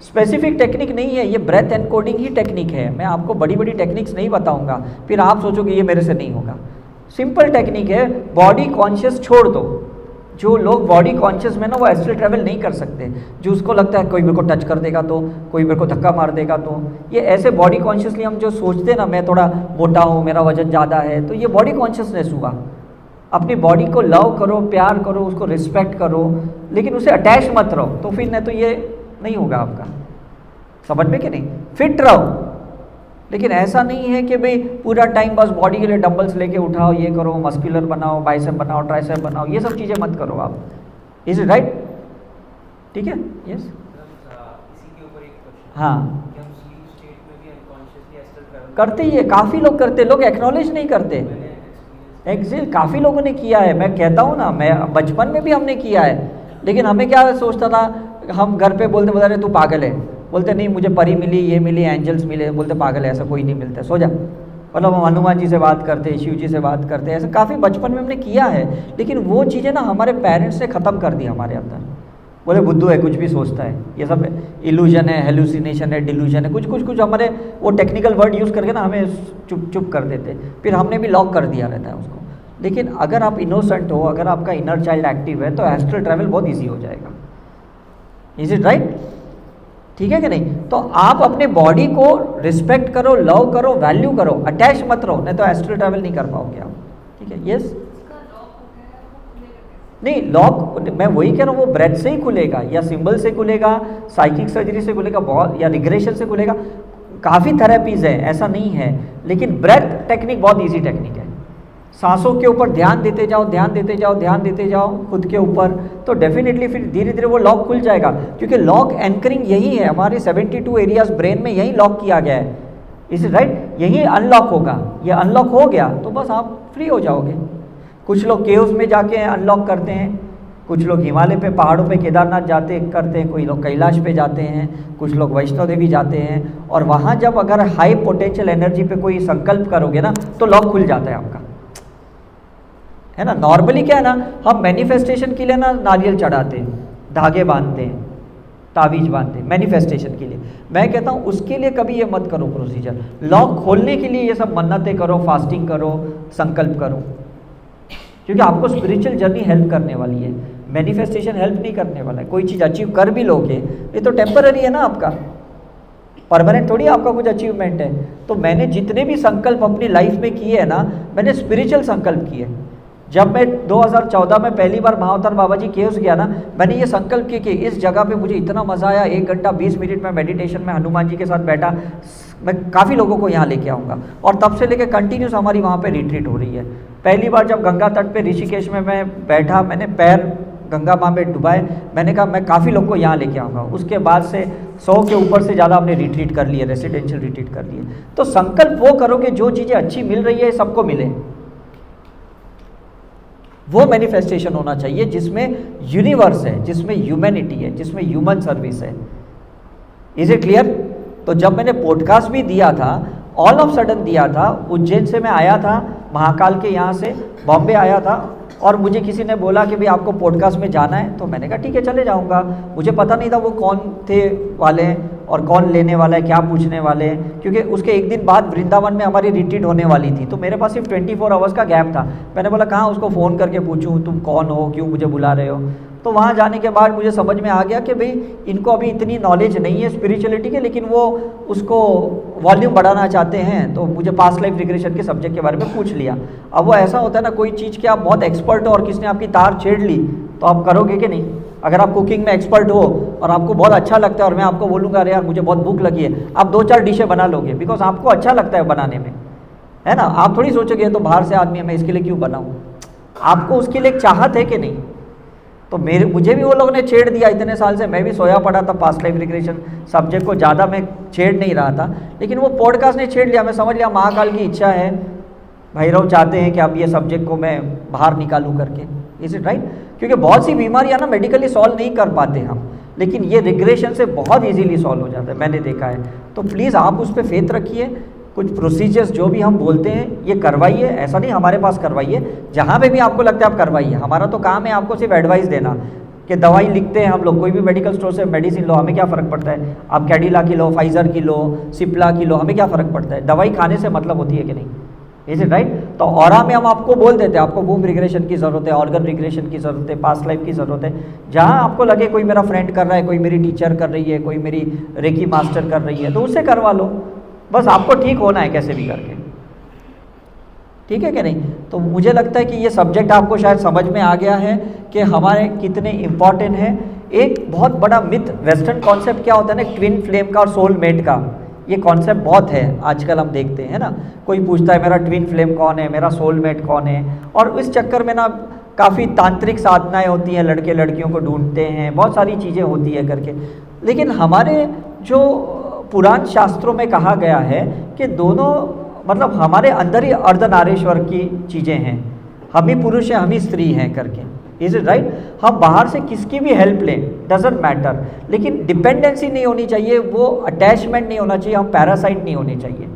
स्पेसिफिक टेक्निक नहीं है, ये ब्रेथ एनकोडिंग ही टेक्निक है। मैं आपको बड़ी बड़ी टेक्निक्स नहीं बताऊंगा, फिर आप सोचोगे ये मेरे से नहीं होगा। सिंपल टेक्निक है, बॉडी कॉन्शियस छोड़ दो। जो लोग बॉडी कॉन्शियस में ना, वो एस्ट्रल ट्रैवल नहीं कर सकते। जो उसको लगता है कोई मेरे को टच कर देगा तो, कोई मेरे को धक्का मार देगा तो, ये ऐसे बॉडी कॉन्शियसली हम जो सोचते हैं ना, मैं थोड़ा मोटा हूँ, मेरा वजन ज़्यादा है, तो ये बॉडी कॉन्शियसनेस हुआ। अपनी बॉडी को लव करो, प्यार करो, उसको रिस्पेक्ट करो, लेकिन उसे अटैच मत रहो, तो फिर नहीं तो ये नहीं होगा आपका। समझ में कि नहीं? फिट रहो, लेकिन ऐसा नहीं है कि भाई पूरा टाइम बस बॉडी के लिए डंबल्स लेके उठाओ, ये करो, मस्कुलर बनाओ, बाइसेप बनाओ, ट्राइसेप बनाओ, ये सब चीज़ें मत करो आप। Is it right? ठीक है, यस। इसी के ऊपर एक क्वेश्चन, हाँ, कि हम स्लीप स्टेट में भी अनकॉन्शियसली एस्ट्रल ट्रैवल करते ही है, काफ़ी लोग करते, लोग एक्नॉलेज नहीं करते। एग्जिट काफ़ी लोगों ने किया है, मैं कहता हूँ ना, मैं बचपन में भी हमने किया है, लेकिन हमें क्या सोचता था, हम घर पे बोलते बता रहे तू पागल है, बोलते नहीं मुझे परी मिली, ये मिली, एंजल्स मिले, बोलते पागल है, ऐसा कोई नहीं मिलता, सो जा। मतलब हम हनुमान जी से बात करते, शिव जी से बात करते, ऐसा काफ़ी बचपन में हमने किया है, लेकिन वो चीज़ें ना हमारे पेरेंट्स ने ख़त्म कर दी हमारे अंदर। बोले बुद्धू है, कुछ भी सोचता है, ये सब इल्यूजन है, हेलुसिनेशन है, डिल्यूजन है, कुछ हमारे वो टेक्निकल वर्ड यूज़ करके ना हमें चुप कर देते, फिर हमने भी लॉक कर दिया रहता है उसको। लेकिन अगर आप इनोसेंट हो, अगर आपका इनर चाइल्ड एक्टिव है, तो एस्ट्रल ट्रैवल बहुत ईजी हो जाएगा। Is it right? ठीक है कि नहीं? तो आप अपने बॉडी को रिस्पेक्ट करो, लव करो, वैल्यू करो, अटैच मत रहो, नहीं तो एस्ट्रल ट्रैवल नहीं कर पाओगे आप। ठीक है, यस। नहीं, लॉक मैं वही कह रहा हूँ, वो ब्रेथ से ही खुलेगा, या सिंबल से खुलेगा, साइकिक सर्जरी से खुलेगा, बहुत, या रिग्रेशन से खुलेगा। काफ़ी थेरेपीज़ है, ऐसा नहीं है, लेकिन ब्रेथ टेक्निक बहुत इजी टेक्निक है। सांसों के ऊपर ध्यान देते जाओ, ध्यान देते जाओ, ध्यान देते जाओ खुद के ऊपर, तो डेफिनेटली फिर धीरे धीरे वो लॉक खुल जाएगा। क्योंकि लॉक एंकरिंग यही है, हमारे 72 एरियाज ब्रेन में यही लॉक किया गया है। Is right? यही अनलॉक होगा, ये अनलॉक हो गया तो बस आप फ्री हो जाओगे। कुछ लोग केव्स में जाके अनलॉक करते हैं, कुछ लोग हिमालय पे पहाड़ों पे केदारनाथ जाते करते हैं, कोई लोग कैलाश पे जाते हैं, कुछ लोग वैष्णो देवी जाते हैं, और वहाँ जब अगर हाई पोटेंशियल एनर्जी पे कोई संकल्प करोगे ना, तो लॉक खुल जाता है आपका, है ना। नॉर्मली क्या है ना, हम मैनिफेस्टेशन के लिए ना नारियल चढ़ाते हैं, धागे बांधते हैं, तावीज बांधते हैं मैनिफेस्टेशन के लिए। मैं कहता हूँ उसके लिए कभी ये मत करो प्रोसीजर। लॉक खोलने के लिए ये सब मन्नतें करो, फास्टिंग करो, संकल्प करो, क्योंकि आपको स्पिरिचुअल जर्नी हेल्प करने वाली है, मैनिफेस्टेशन हेल्प नहीं करने वाला है। कोई चीज़ अचीव कर भी लोगे, ये तो टेम्पररी है ना, आपका परमानेंट थोड़ी आपका कुछ अचीवमेंट है। तो मैंने जितने भी संकल्प अपनी लाइफ में किए हैं ना, मैंने स्पिरिचुअल संकल्प किए। जब मैं 2014 में पहली बार महाअवतार बाबा जी केव्स गया ना, मैंने ये संकल्प किया कि इस जगह पे मुझे इतना मज़ा आया, 1 घंटा 20 मिनट में मेडिटेशन में हनुमान जी के साथ बैठा, मैं काफ़ी लोगों को यहाँ लेके आऊँगा। और तब से लेके कंटिन्यूस हमारी वहाँ पे रिट्रीट हो रही है। पहली बार जब गंगा तट पे ऋषिकेश में मैं बैठा, मैंने पैर गंगा माँ में डुबाए, मैंने कहा मैं काफ़ी लोग को यहाँ लेके आऊँगा। उसके बाद से 100 के ऊपर से ज़्यादा हमने रिट्रीट कर लिए, रेसिडेंशियल रिट्रीट कर लिए। तो संकल्प वो करो कि जो चीज़ें अच्छी मिल रही है सबको मिले, वो मैनिफेस्टेशन होना चाहिए जिसमें यूनिवर्स है, जिसमें ह्यूमैनिटी है, जिसमें ह्यूमन सर्विस है। Is it clear? तो जब मैंने पॉडकास्ट भी दिया था, ऑल ऑफ सडन दिया था, उज्जैन से मैं आया था, महाकाल के यहाँ से बॉम्बे आया था, और मुझे किसी ने बोला कि भाई आपको पॉडकास्ट में जाना है, तो मैंने कहा ठीक है चले जाऊँगा। मुझे पता नहीं था वो कौन थे वाले और कौन लेने वाला है, क्या पूछने वाले हैं, क्योंकि उसके एक दिन बाद वृंदावन में हमारी रिट्रीट होने वाली थी, तो मेरे पास सिर्फ 24 आवर्स का गैप था। मैंने बोला कहाँ उसको फ़ोन करके पूछूँ तुम कौन हो, क्यों मुझे बुला रहे हो। तो वहाँ जाने के बाद मुझे समझ में आ गया कि भाई इनको अभी इतनी नॉलेज नहीं है स्पिरिचुअलिटी के, लेकिन वो उसको वॉल्यूम बढ़ाना चाहते हैं, तो मुझे पास्ट लाइफ रिग्रेशन के सब्जेक्ट के बारे में पूछ लिया। अब वो ऐसा होता है ना, कोई चीज़ के आप बहुत एक्सपर्ट हो और किसने आपकी तार छेड़ ली, तो आप करोगे कि नहीं? अगर आप कुकिंग में एक्सपर्ट हो और आपको बहुत अच्छा लगता है और मैं आपको बोलूँगा अरे यार मुझे बहुत भूख लगी है, आप 2-4 डिशें बना लोगे, बिकॉज आपको अच्छा लगता है बनाने में, है ना। आप थोड़ी सोचोगे तो बाहर से आदमी है, मैं इसके लिए क्यों बनाऊँ। आपको उसके लिए एक चाहत है कि नहीं। तो मुझे भी वो लोगों ने छेड़ दिया इतने साल से, मैं भी सोया पड़ा था पास्ट लाइफ रिग्रेशन सब्जेक्ट को, ज़्यादा मैं छेड़ नहीं रहा था, लेकिन वो पॉडकास्ट ने छेड़ लिया। मैं समझ लिया महाकाल की इच्छा है, भैरव चाहते हैं कि अब ये सब्जेक्ट को मैं बाहर निकालूँ करके। Is it right? क्योंकि बहुत सी बीमारियां ना मेडिकली सॉल्व नहीं कर पाते हम, लेकिन ये रिग्रेशन से बहुत इजीली सॉल्व हो जाता है, मैंने देखा है। तो प्लीज़ आप उस पर फेथ रखिए, कुछ प्रोसीजर्स जो भी हम बोलते हैं ये करवाइए, ऐसा नहीं हमारे पास करवाइए, जहाँ पे भी आपको लगता है आप करवाइए। हमारा तो काम है आपको सिर्फ एडवाइस देना कि दवाई लिखते हैं हम लोग, कोई भी मेडिकल स्टोर से मेडिसिन लो, हमें क्या फ़र्क पड़ता है, आप कैडिला की लो, फाइज़र की लो, सिप्ला की लो, हमें क्या फ़र्क पड़ता है, दवाई खाने से मतलब होती है कि नहीं, इज इट राइट? तो ऑरा में हम आपको बोल देते हैं आपको वूम रिग्रेशन की ज़रूरत है, ऑर्गन रिग्रेशन की ज़रूरत है, पास्ट लाइफ की ज़रूरत है। जहाँ आपको लगे कोई मेरा फ्रेंड कर रहा है, कोई मेरी टीचर कर रही है, कोई मेरी रेकी मास्टर कर रही है, तो उससे करवा लो, बस आपको ठीक होना है कैसे भी करके, ठीक है कि नहीं? तो मुझे लगता है कि ये सब्जेक्ट आपको शायद समझ में आ गया है कि हमारे कितने इम्पॉर्टेंट है। एक बहुत बड़ा मिथ वेस्टर्न कॉन्सेप्ट क्या होता है ना, ट्विन फ्लेम का और सोलमेट का, ये कॉन्सेप्ट बहुत है आजकल हम देखते हैं ना, कोई पूछता है मेरा ट्विन फ्लेम कौन है, मेरा सोलमेट कौन है, और इस चक्कर में ना काफ़ी तांत्रिक साधनाएं होती हैं, लड़के लड़कियों को ढूंढते हैं, बहुत सारी चीज़ें होती है करके। लेकिन हमारे जो पुराण शास्त्रों में कहा गया है कि दोनों मतलब हमारे अंदर ही अर्धनारीश्वर की चीज़ें हैं, हम ही पुरुष हैं हम ही स्त्री हैं करके, इज इट राइट? हम बाहर से किसकी भी हेल्प लें, डजेंट मैटर, लेकिन डिपेंडेंसी नहीं होनी चाहिए, वो अटैचमेंट नहीं होना चाहिए, हम पैरासाइट नहीं होने चाहिए,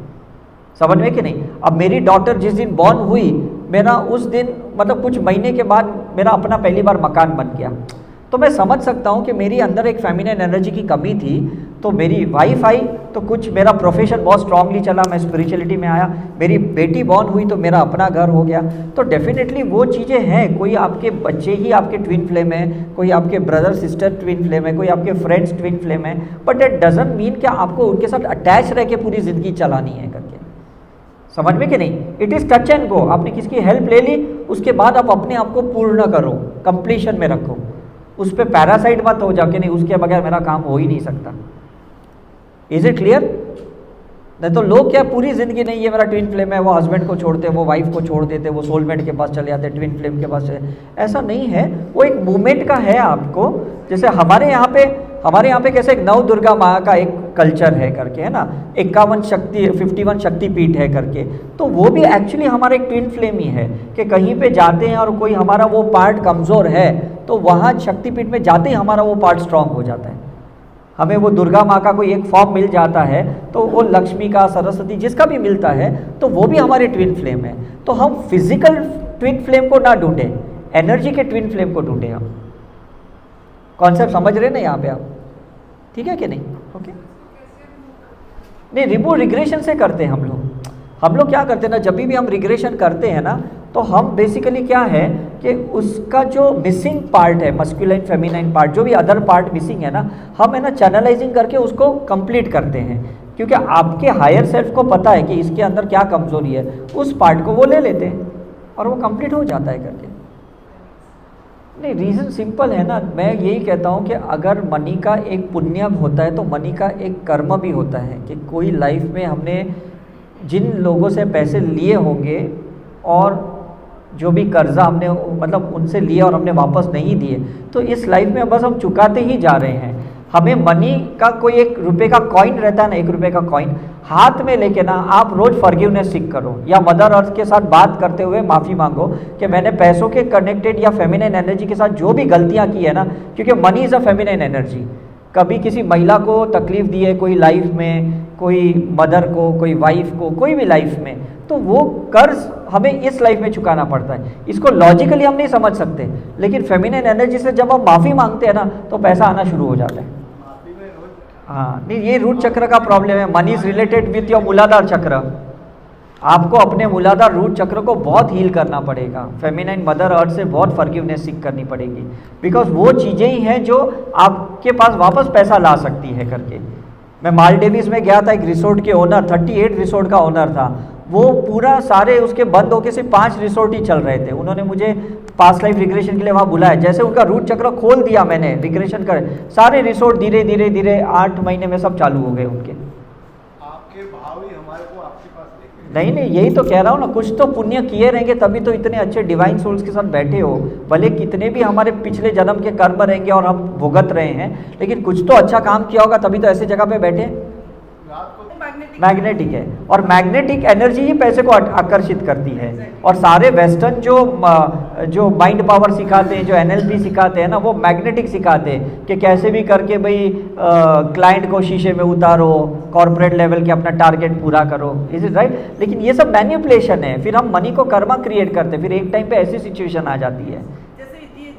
समझ में कि नहीं? अब मेरी डॉटर जिस दिन बॉर्न हुई, मेरा उस दिन मतलब कुछ महीने के बाद मेरा अपना पहली बार मकान बन गया, तो मैं समझ सकता हूँ कि मेरी अंदर एक फेमिनिन एनर्जी की कमी थी, तो मेरी वाइफ आई तो कुछ मेरा प्रोफेशन बहुत स्ट्रांगली चला, मैं स्पिरिचुअलिटी में आया, मेरी बेटी बॉर्न हुई तो मेरा अपना घर हो गया। तो डेफिनेटली वो चीज़ें हैं, कोई आपके बच्चे ही आपके ट्विन फ्लेम है, कोई आपके ब्रदर सिस्टर ट्विन फ्लेम है, कोई आपके फ्रेंड्स ट्विन फ्लेम है, बट दैट डजंट मीन कि आपको उनके साथ अटैच रह के पूरी ज़िंदगी चलानी है करके, समझ में कि नहीं? It is touch and go, आपने किसकी हेल्प ले ली, उसके बाद आप अपने आप को पूर्ण करो, कंप्लीशन में रखो, उस पर पैरासाइट मत हो जाके नहीं उसके बगैर मेरा काम हो ही नहीं सकता। Is it clear? नहीं तो लोग क्या पूरी ज़िंदगी नहीं ये मेरा ट्विन फ्लेम है, वो हस्बैंड को छोड़ते, वो वाइफ को छोड़ देते, वो सोलमेट के पास चले जाते, ट्विन फ्लेम के पास चले, ऐसा नहीं है, वो एक मूवमेंट का है आपको। जैसे हमारे यहाँ पे कैसे एक नव दुर्गा माँ का एक कल्चर है करके, है ना, 51 शक्तिपीठ है करके, तो वो भी एक्चुअली हमारा एक ट्विन फ्लेम ही है कि कहीं पे जाते हैं और कोई हमारा वो पार्ट कमज़ोर है तो वहाँ शक्तिपीठ में जाते ही हमारा वो पार्ट स्ट्रांग हो जाता है, हमें वो दुर्गा माँ का कोई एक फॉर्म मिल जाता है, तो वो लक्ष्मी का, सरस्वती जिसका भी मिलता है, तो वो भी हमारे ट्विन फ्लेम है। तो हम फिजिकल ट्विन फ्लेम को ना ढूंढें, एनर्जी के ट्विन फ्लेम को ढूंढें। हम कॉन्सेप्ट समझ रहे ना यहाँ पे आप, ठीक है कि नहीं? ओके, नहीं रिमूव रिग्रेशन से करते हैं हम लोग क्या करते हैं ना, जब भी हम रिग्रेशन करते हैं ना, तो हम बेसिकली क्या है कि उसका जो मिसिंग पार्ट है, मस्कुलाइन फेमिनाइन पार्ट, जो भी अदर पार्ट मिसिंग है ना, हम है ना चैनलाइजिंग करके उसको कंप्लीट करते हैं, क्योंकि आपके हायर सेल्फ को पता है कि इसके अंदर क्या कमज़ोरी है, उस पार्ट को वो ले लेते हैं और वो कंप्लीट हो जाता है करके। नहीं, रीज़न सिंपल है ना, मैं यही कहता हूँ कि अगर मनी का एक पुण्य होता है तो मनी का एक कर्म भी होता है, कि कोई लाइफ में हमने जिन लोगों से पैसे लिए होंगे और जो भी कर्जा हमने मतलब उनसे लिए और हमने वापस नहीं दिए, तो इस लाइफ में बस हम चुकाते ही जा रहे हैं। हमें मनी का कोई 1 रुपये का कॉइन रहता है ना, 1 रुपये का कॉइन हाथ में लेके ना आप रोज़ फॉरगिवनेस सीख करो, या मदर अर्थ के साथ बात करते हुए माफ़ी मांगो कि मैंने पैसों के कनेक्टेड या फेमिनिन एनर्जी के साथ जो भी गलतियाँ की है ना, क्योंकि money is a feminine energy, कभी किसी महिला को तकलीफ़ दी है कोई लाइफ में, कोई मदर को, कोई वाइफ को, कोई भी लाइफ में, तो वो कर्ज हमें इस लाइफ में चुकाना पड़ता है। इसको लॉजिकली हम नहीं समझ सकते, लेकिन फेमिनिन एनर्जी से जब हम माफ़ी मांगते हैं ना तो पैसा आना शुरू हो जाता है। हाँ, नहीं ये रूट चक्र का प्रॉब्लम है, money is related with your मूलाधार चक्र। आपको अपने मूलाधार रूट चक्र को बहुत हील करना पड़ेगा, फेमिनाइन मदर अर्थ से बहुत फॉरगिवनेस सीख करनी पड़ेगी, बिकॉज वो चीज़ें ही हैं जो आपके पास वापस पैसा ला सकती है करके। मैं मालदीव्स में गया था, एक रिसोर्ट के ओनर 38 रिसोर्ट का ओनर था, वो पूरा सारे उसके बंद होके सिर्फ 5 रिसोर्ट ही चल रहे थे। उन्होंने मुझे पास्ट लाइफ रिग्रेशन के लिए वहाँ बुलाया, जैसे उनका रूट चक्र खोल दिया मैंने, रिग्रेशन कर सारे रिसोर्ट धीरे धीरे धीरे 8 महीने में सब चालू हो गए उनके। आपके भाव ही हमारे को आपके पास लेके नहीं यही तो कह रहा हूँ ना, कुछ तो पुण्य किए रहेंगे तभी तो इतने अच्छे डिवाइन सोल्स के साथ बैठे हो। भले कितने भी हमारे पिछले जन्म के कर्म रहेंगे और हम भुगत रहे हैं, लेकिन कुछ तो अच्छा काम किया होगा तभी तो ऐसे जगह पे बैठे। रात को मैग्नेटिक मैग्नेटिक है, और मैग्नेटिक एनर्जी ही पैसे को आकर्षित करती है। और सारे वेस्टर्न जो माइंड पावर सिखाते हैं, जो NLP सिखाते हैं ना, वो मैग्नेटिक सिखाते हैं कि कैसे भी करके भाई क्लाइंट को शीशे में उतारो, कॉर्पोरेट लेवल के अपना टारगेट पूरा करो, इज इट राइट। लेकिन ये सब मैनिपुलेशन है, फिर हम मनी को कर्मा क्रिएट करते हैं, फिर एक टाइम पे ऐसी सिचुएशन आ जाती है।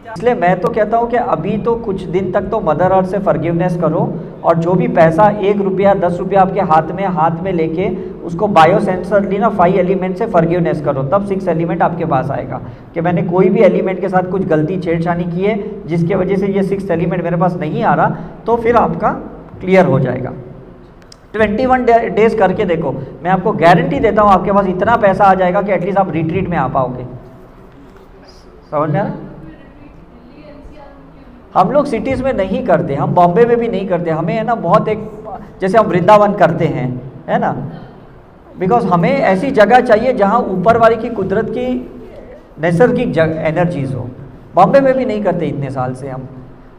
इसलिए मैं तो कहता हूँ कि अभी तो कुछ दिन तक तो मदर अर्थ से फॉरगिवनेस करो, और जो भी पैसा 1 रुपया 10 रुपया आपके हाथ में लेके उसको बायो सेंसरली ना 5 एलिमेंट से फॉरगिवनेस करो, तब 6 एलिमेंट आपके पास आएगा कि मैंने कोई भी एलिमेंट के साथ कुछ गलती छेड़छानी की है जिसके वजह से ये 6 एलिमेंट मेरे पास नहीं आ रहा, तो फिर आपका क्लियर हो जाएगा। 21 डेज करके देखो, मैं आपको गारंटी देता हूँ आपके पास इतना पैसा आ जाएगा कि एटलीस्ट आप रिट्रीट में आ पाओगे। समझ में आ रहा है? हम लोग सिटीज़ में नहीं करते, हम बॉम्बे में भी नहीं करते, हमें है ना बहुत एक जैसे हम वृंदावन करते हैं, है ना, बिकॉज हमें ऐसी जगह चाहिए जहाँ ऊपर वाली की कुदरत की नैसर्गिक एनर्जीज हो। बॉम्बे में भी नहीं करते इतने साल से हम,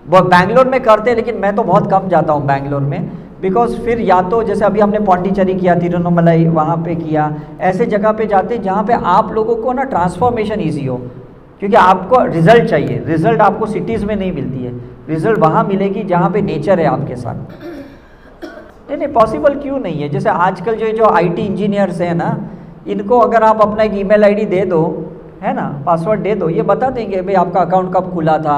बैंगलोर में करते हैं, लेकिन मैं तो बहुत कम जाता हूँ बैंगलोर में, बिकॉज फिर या तो जैसे अभी हमने पौंडीचेरी किया, तिरुवन्नमलाई वहाँ पे किया, ऐसे जगह पे जाते हैं जहाँ पे आप लोगों को ना ट्रांसफॉर्मेशन ईजी हो, क्योंकि आपको रिजल्ट चाहिए। रिजल्ट आपको सिटीज़ में नहीं मिलती है, रिजल्ट वहाँ मिलेगी जहाँ पे नेचर है आपके साथ। नहीं पॉसिबल क्यों नहीं है? जैसे आजकल जो IT इंजीनियर्स हैं ना, इनको अगर आप अपना एक ईमेल ID दे दो, है ना, पासवर्ड दे दो, ये बता देंगे भाई आपका अकाउंट कब खुला था,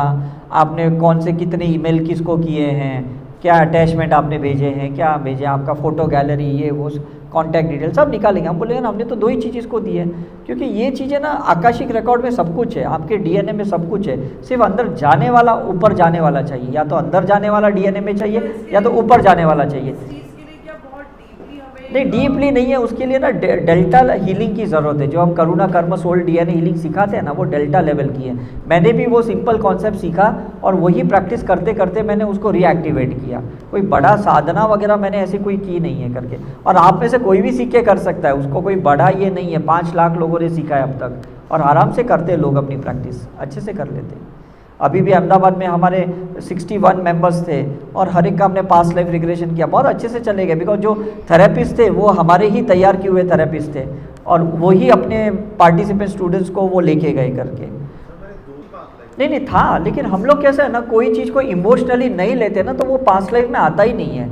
आपने कौन से कितने ईमेल किसको किए हैं, क्या अटैचमेंट आपने भेजे हैं, क्या भेजे, आपका फ़ोटो गैलरी, ये वो कॉन्टैक्ट डिटेल सब निकालेंगे। हम बोलेंगे ना हमने तो 2 ही चीज़ इसको दी है, क्योंकि ये चीज़ें ना आकाशिक रिकॉर्ड में सब कुछ है, आपके DNA में सब कुछ है, सिर्फ अंदर जाने वाला ऊपर जाने वाला चाहिए, या तो अंदर जाने वाला DNA में चाहिए या तो ऊपर जाने वाला चाहिए। नहीं डीपली नहीं है, उसके लिए ना डेल्टा हीलिंग की ज़रूरत है। जो हम करुणा कर्म सोल DNA हीलिंग सिखाते हैं ना, वो डेल्टा लेवल की है। मैंने भी वो सिंपल कॉन्सेप्ट सीखा और वही प्रैक्टिस करते करते मैंने उसको रीएक्टिवेट किया। कोई बड़ा साधना वगैरह मैंने ऐसी कोई की नहीं है करके, और आप में से कोई भी सीख के कर सकता है, उसको कोई बड़ा ये नहीं है। 5 लाख लोगों ने सीखा है अब तक, और आराम से करते लोग अपनी प्रैक्टिस अच्छे से कर लेते हैं। अभी भी अहमदाबाद में हमारे 61 मेंबर्स थे और हर एक का हमने पास्ट लाइफ रिग्रेशन किया, बहुत अच्छे से चले गए, बिकॉज जो थेरेपिस्ट थे वो हमारे ही तैयार किए हुए थेरेपिस्ट थे, और वही अपने पार्टिसिपेंट स्टूडेंट्स को वो लेके गए करके। नहीं था, लेकिन हम लोग कैसे है ना, कोई चीज़ को इमोशनली नहीं लेते ना, तो वो पास्ट लाइफ में आता ही नहीं है।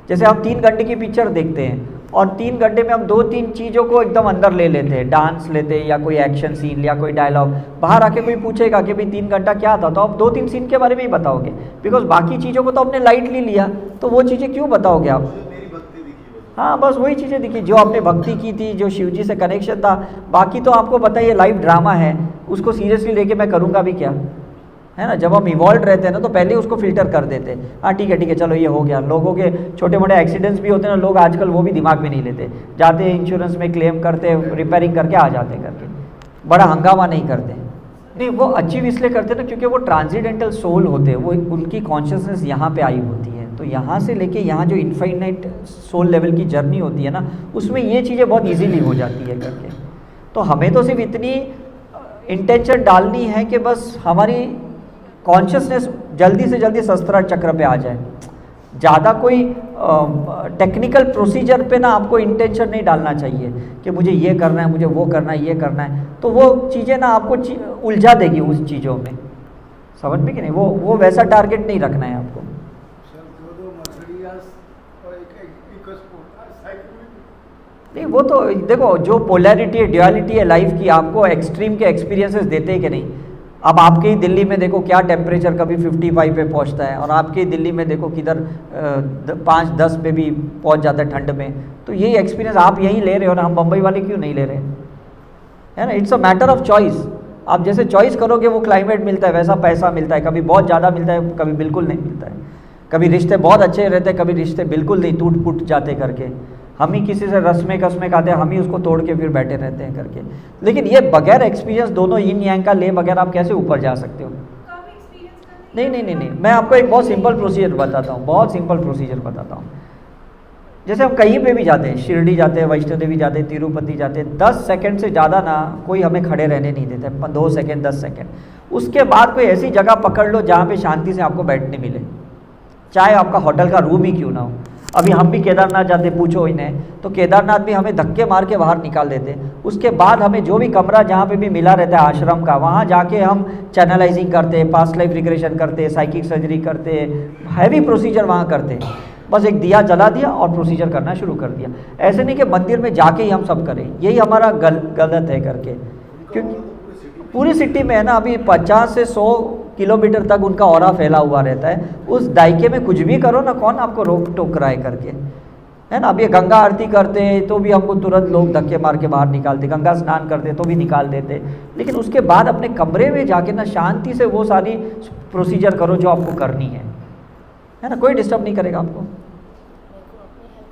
जैसे हम 3 घंटे की पिक्चर देखते हैं और 3 घंटे में हम 2-3 चीज़ों को एकदम अंदर ले लेते हैं, डांस लेते हैं या कोई एक्शन सीन या कोई डायलॉग। बाहर आके कोई पूछेगा कि भाई 3 घंटा क्या था, तो आप 2-3 सीन के बारे में ही बताओगे, बिकॉज बाकी चीज़ों को तो आपने लाइटली लिया, तो वो चीज़ें क्यों बताओगे आप? हाँ, बस वही चीज़ें दिखी जो आपने भक्ति की थी, जो शिव जी से कनेक्शन था। बाकी तो आपको पता है ये लाइव ड्रामा है, उसको सीरियसली लेके मैं करूँगा भी क्या, है ना। जब हम इवॉल्व रहते हैं ना, तो पहले उसको फिल्टर कर देते हैं। हाँ ठीक है चलो ये हो गया। लोगों के छोटे मोटे एक्सीडेंट्स भी होते हैं ना, लोग आजकल वो भी दिमाग में नहीं लेते, जाते हैं इंश्योरेंस में क्लेम करते, रिपेयरिंग करके आ जाते हैं करके, बड़ा हंगामा नहीं करते। नहीं, वो अचीव इसलिए करते ना क्योंकि वो ट्रांसेंडेंटल सोल होते हैं, वो उनकी कॉन्शियसनेस यहाँ पे आई होती है। तो यहाँ से लेके यहाँ जो इनफाइनाइट सोल लेवल की जर्नी होती है ना, उसमें ये चीज़ें बहुत ईजीली हो जाती है करके। तो हमें तो सिर्फ इतनी इंटेंशन डालनी है कि बस हमारी कॉन्शियसनेस जल्दी से जल्दी शस्त्रार चक्र पे आ जाए। ज़्यादा कोई टेक्निकल प्रोसीजर पे ना आपको इंटेंशन नहीं डालना चाहिए कि मुझे ये करना है, मुझे वो करना है, ये करना है, तो वो चीज़ें ना आपको उलझा देगी उस चीज़ों में, समझ में कि नहीं। वो वैसा टारगेट नहीं रखना है आपको। नहीं, वो तो देखो जो पोलैरिटी है, ड्यूअलिटी है लाइफ की, आपको एक्सट्रीम के एक्सपीरियंसेस देते हैं कि नहीं। अब आपके ही दिल्ली में देखो क्या टेम्परेचर कभी 55 पे पहुंचता है, और आपके ही दिल्ली में देखो किधर 5-10 पे भी पहुंच जाता है ठंड में। तो यही एक्सपीरियंस आप यहीं ले रहे हो ना, हम बम्बई वाले क्यों नहीं ले रहे, है ना। It's a matter of choice. आप जैसे चॉइस करोगे वो क्लाइमेट मिलता है, वैसा पैसा मिलता है। कभी बहुत ज़्यादा मिलता है, कभी बिल्कुल नहीं मिलता है। कभी रिश्ते बहुत अच्छे रहते हैं, कभी रिश्ते बिल्कुल नहीं, टूट फूट जाते करके। हम ही किसी से रस्में कसमें खाते हैं, हम ही उसको तोड़ के फिर बैठे रहते हैं करके। लेकिन ये बगैर एक्सपीरियंस दोनों यिन यांग का ले बगैर आप कैसे ऊपर जा सकते हो? नहीं, मैं आपको एक बहुत सिंपल प्रोसीजर बताता हूँ, बहुत सिंपल प्रोसीजर बताता हूँ। जैसे हम कहीं पे भी जाते हैं, शिरडी जाते हैं, वैष्णो देवी जाते हैं, तिरुपति जाते हैं, 10 सेकंड से ज़्यादा ना कोई हमें खड़े रहने नहीं देता है, 2 सेकंड 10 सेकंड। उसके बाद कोई ऐसी जगह पकड़ लो जहाँ पे शांति से आपको बैठने मिले, चाहे आपका होटल का रूम ही क्यों ना हो। अभी हम भी केदारनाथ जाते, पूछो इन्हें, तो केदारनाथ भी हमें धक्के मार के बाहर निकाल देते। उसके बाद हमें जो भी कमरा जहाँ पे भी मिला रहता है आश्रम का, वहाँ जाके हम चैनलाइजिंग करते, पास्ट लाइफ रिग्रेशन करते, साइकिक सर्जरी करते, हैवी प्रोसीजर वहाँ करते। बस एक दिया जला दिया और प्रोसीजर करना शुरू कर दिया। ऐसे नहीं कि मंदिर में जाके ही हम सब करें, यही हमारा गलत है करके, क्योंकि पूरी सिटी में है ना, अभी 50 से 100 किलोमीटर तक उनका ऑरा फैला हुआ रहता है। उस दायके में कुछ भी करो ना, कौन आपको रोक टोक रहा है करके, है ना। अब ये गंगा आरती करते हैं तो भी हमको तुरंत लोग धक्के मार के बाहर निकालते, गंगा स्नान करते तो भी निकाल देते। लेकिन उसके बाद अपने कमरे में जाके ना शांति से वो सारी प्रोसीजर करो जो आपको करनी है ना, कोई डिस्टर्ब नहीं करेगा आपको।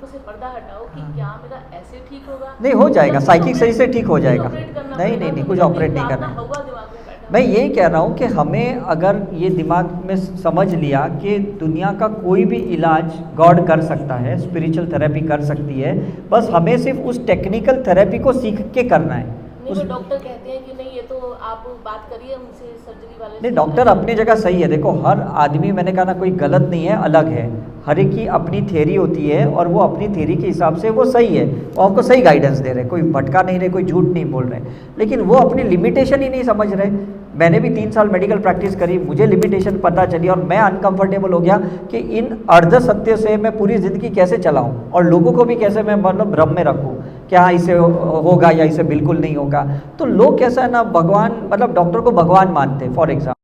से पर्दा हटाओ कि क्या मेरा ऐसे ठीक होगा, नहीं हो जाएगा, साइकिक सही से ठीक हो जाएगा। नहीं नहीं कुछ ऑपरेट नहीं करना है। मैं यही कह रहा हूँ कि हमें अगर ये दिमाग में समझ लिया कि दुनिया का कोई भी इलाज गॉड कर सकता है, स्पिरिचुअल थेरेपी कर सकती है, बस हमें सिर्फ उस टेक्निकल थेरेपी को सीख के करना है। नहीं, डॉक्टर कहते हैं कि नहीं ये तो आप बात करिए उनसे, सर्जरी वाले। नहीं, डॉक्टर अपनी जगह सही है। देखो हर आदमी, मैंने कहा ना, कोई गलत नहीं है, अलग है। हर एक की अपनी थ्योरी होती है और वो अपनी थ्योरी के हिसाब से वो सही है, वो आपको सही गाइडेंस दे रहे, कोई भटका नहीं रहे, कोई झूठ नहीं बोल रहे। लेकिन वो अपनी लिमिटेशन ही नहीं समझ रहे। मैंने भी 3 साल मेडिकल प्रैक्टिस करी, मुझे लिमिटेशन पता चली और मैं अनकंफर्टेबल हो गया कि इन अर्ध सत्य से मैं पूरी ज़िंदगी कैसे चलाऊं और लोगों को भी कैसे मैं मतलब भ्रम में रखूं, क्या इसे होगा या इसे बिल्कुल नहीं होगा। तो लोग कैसा है ना, भगवान मतलब डॉक्टर को भगवान मानते हैं। For example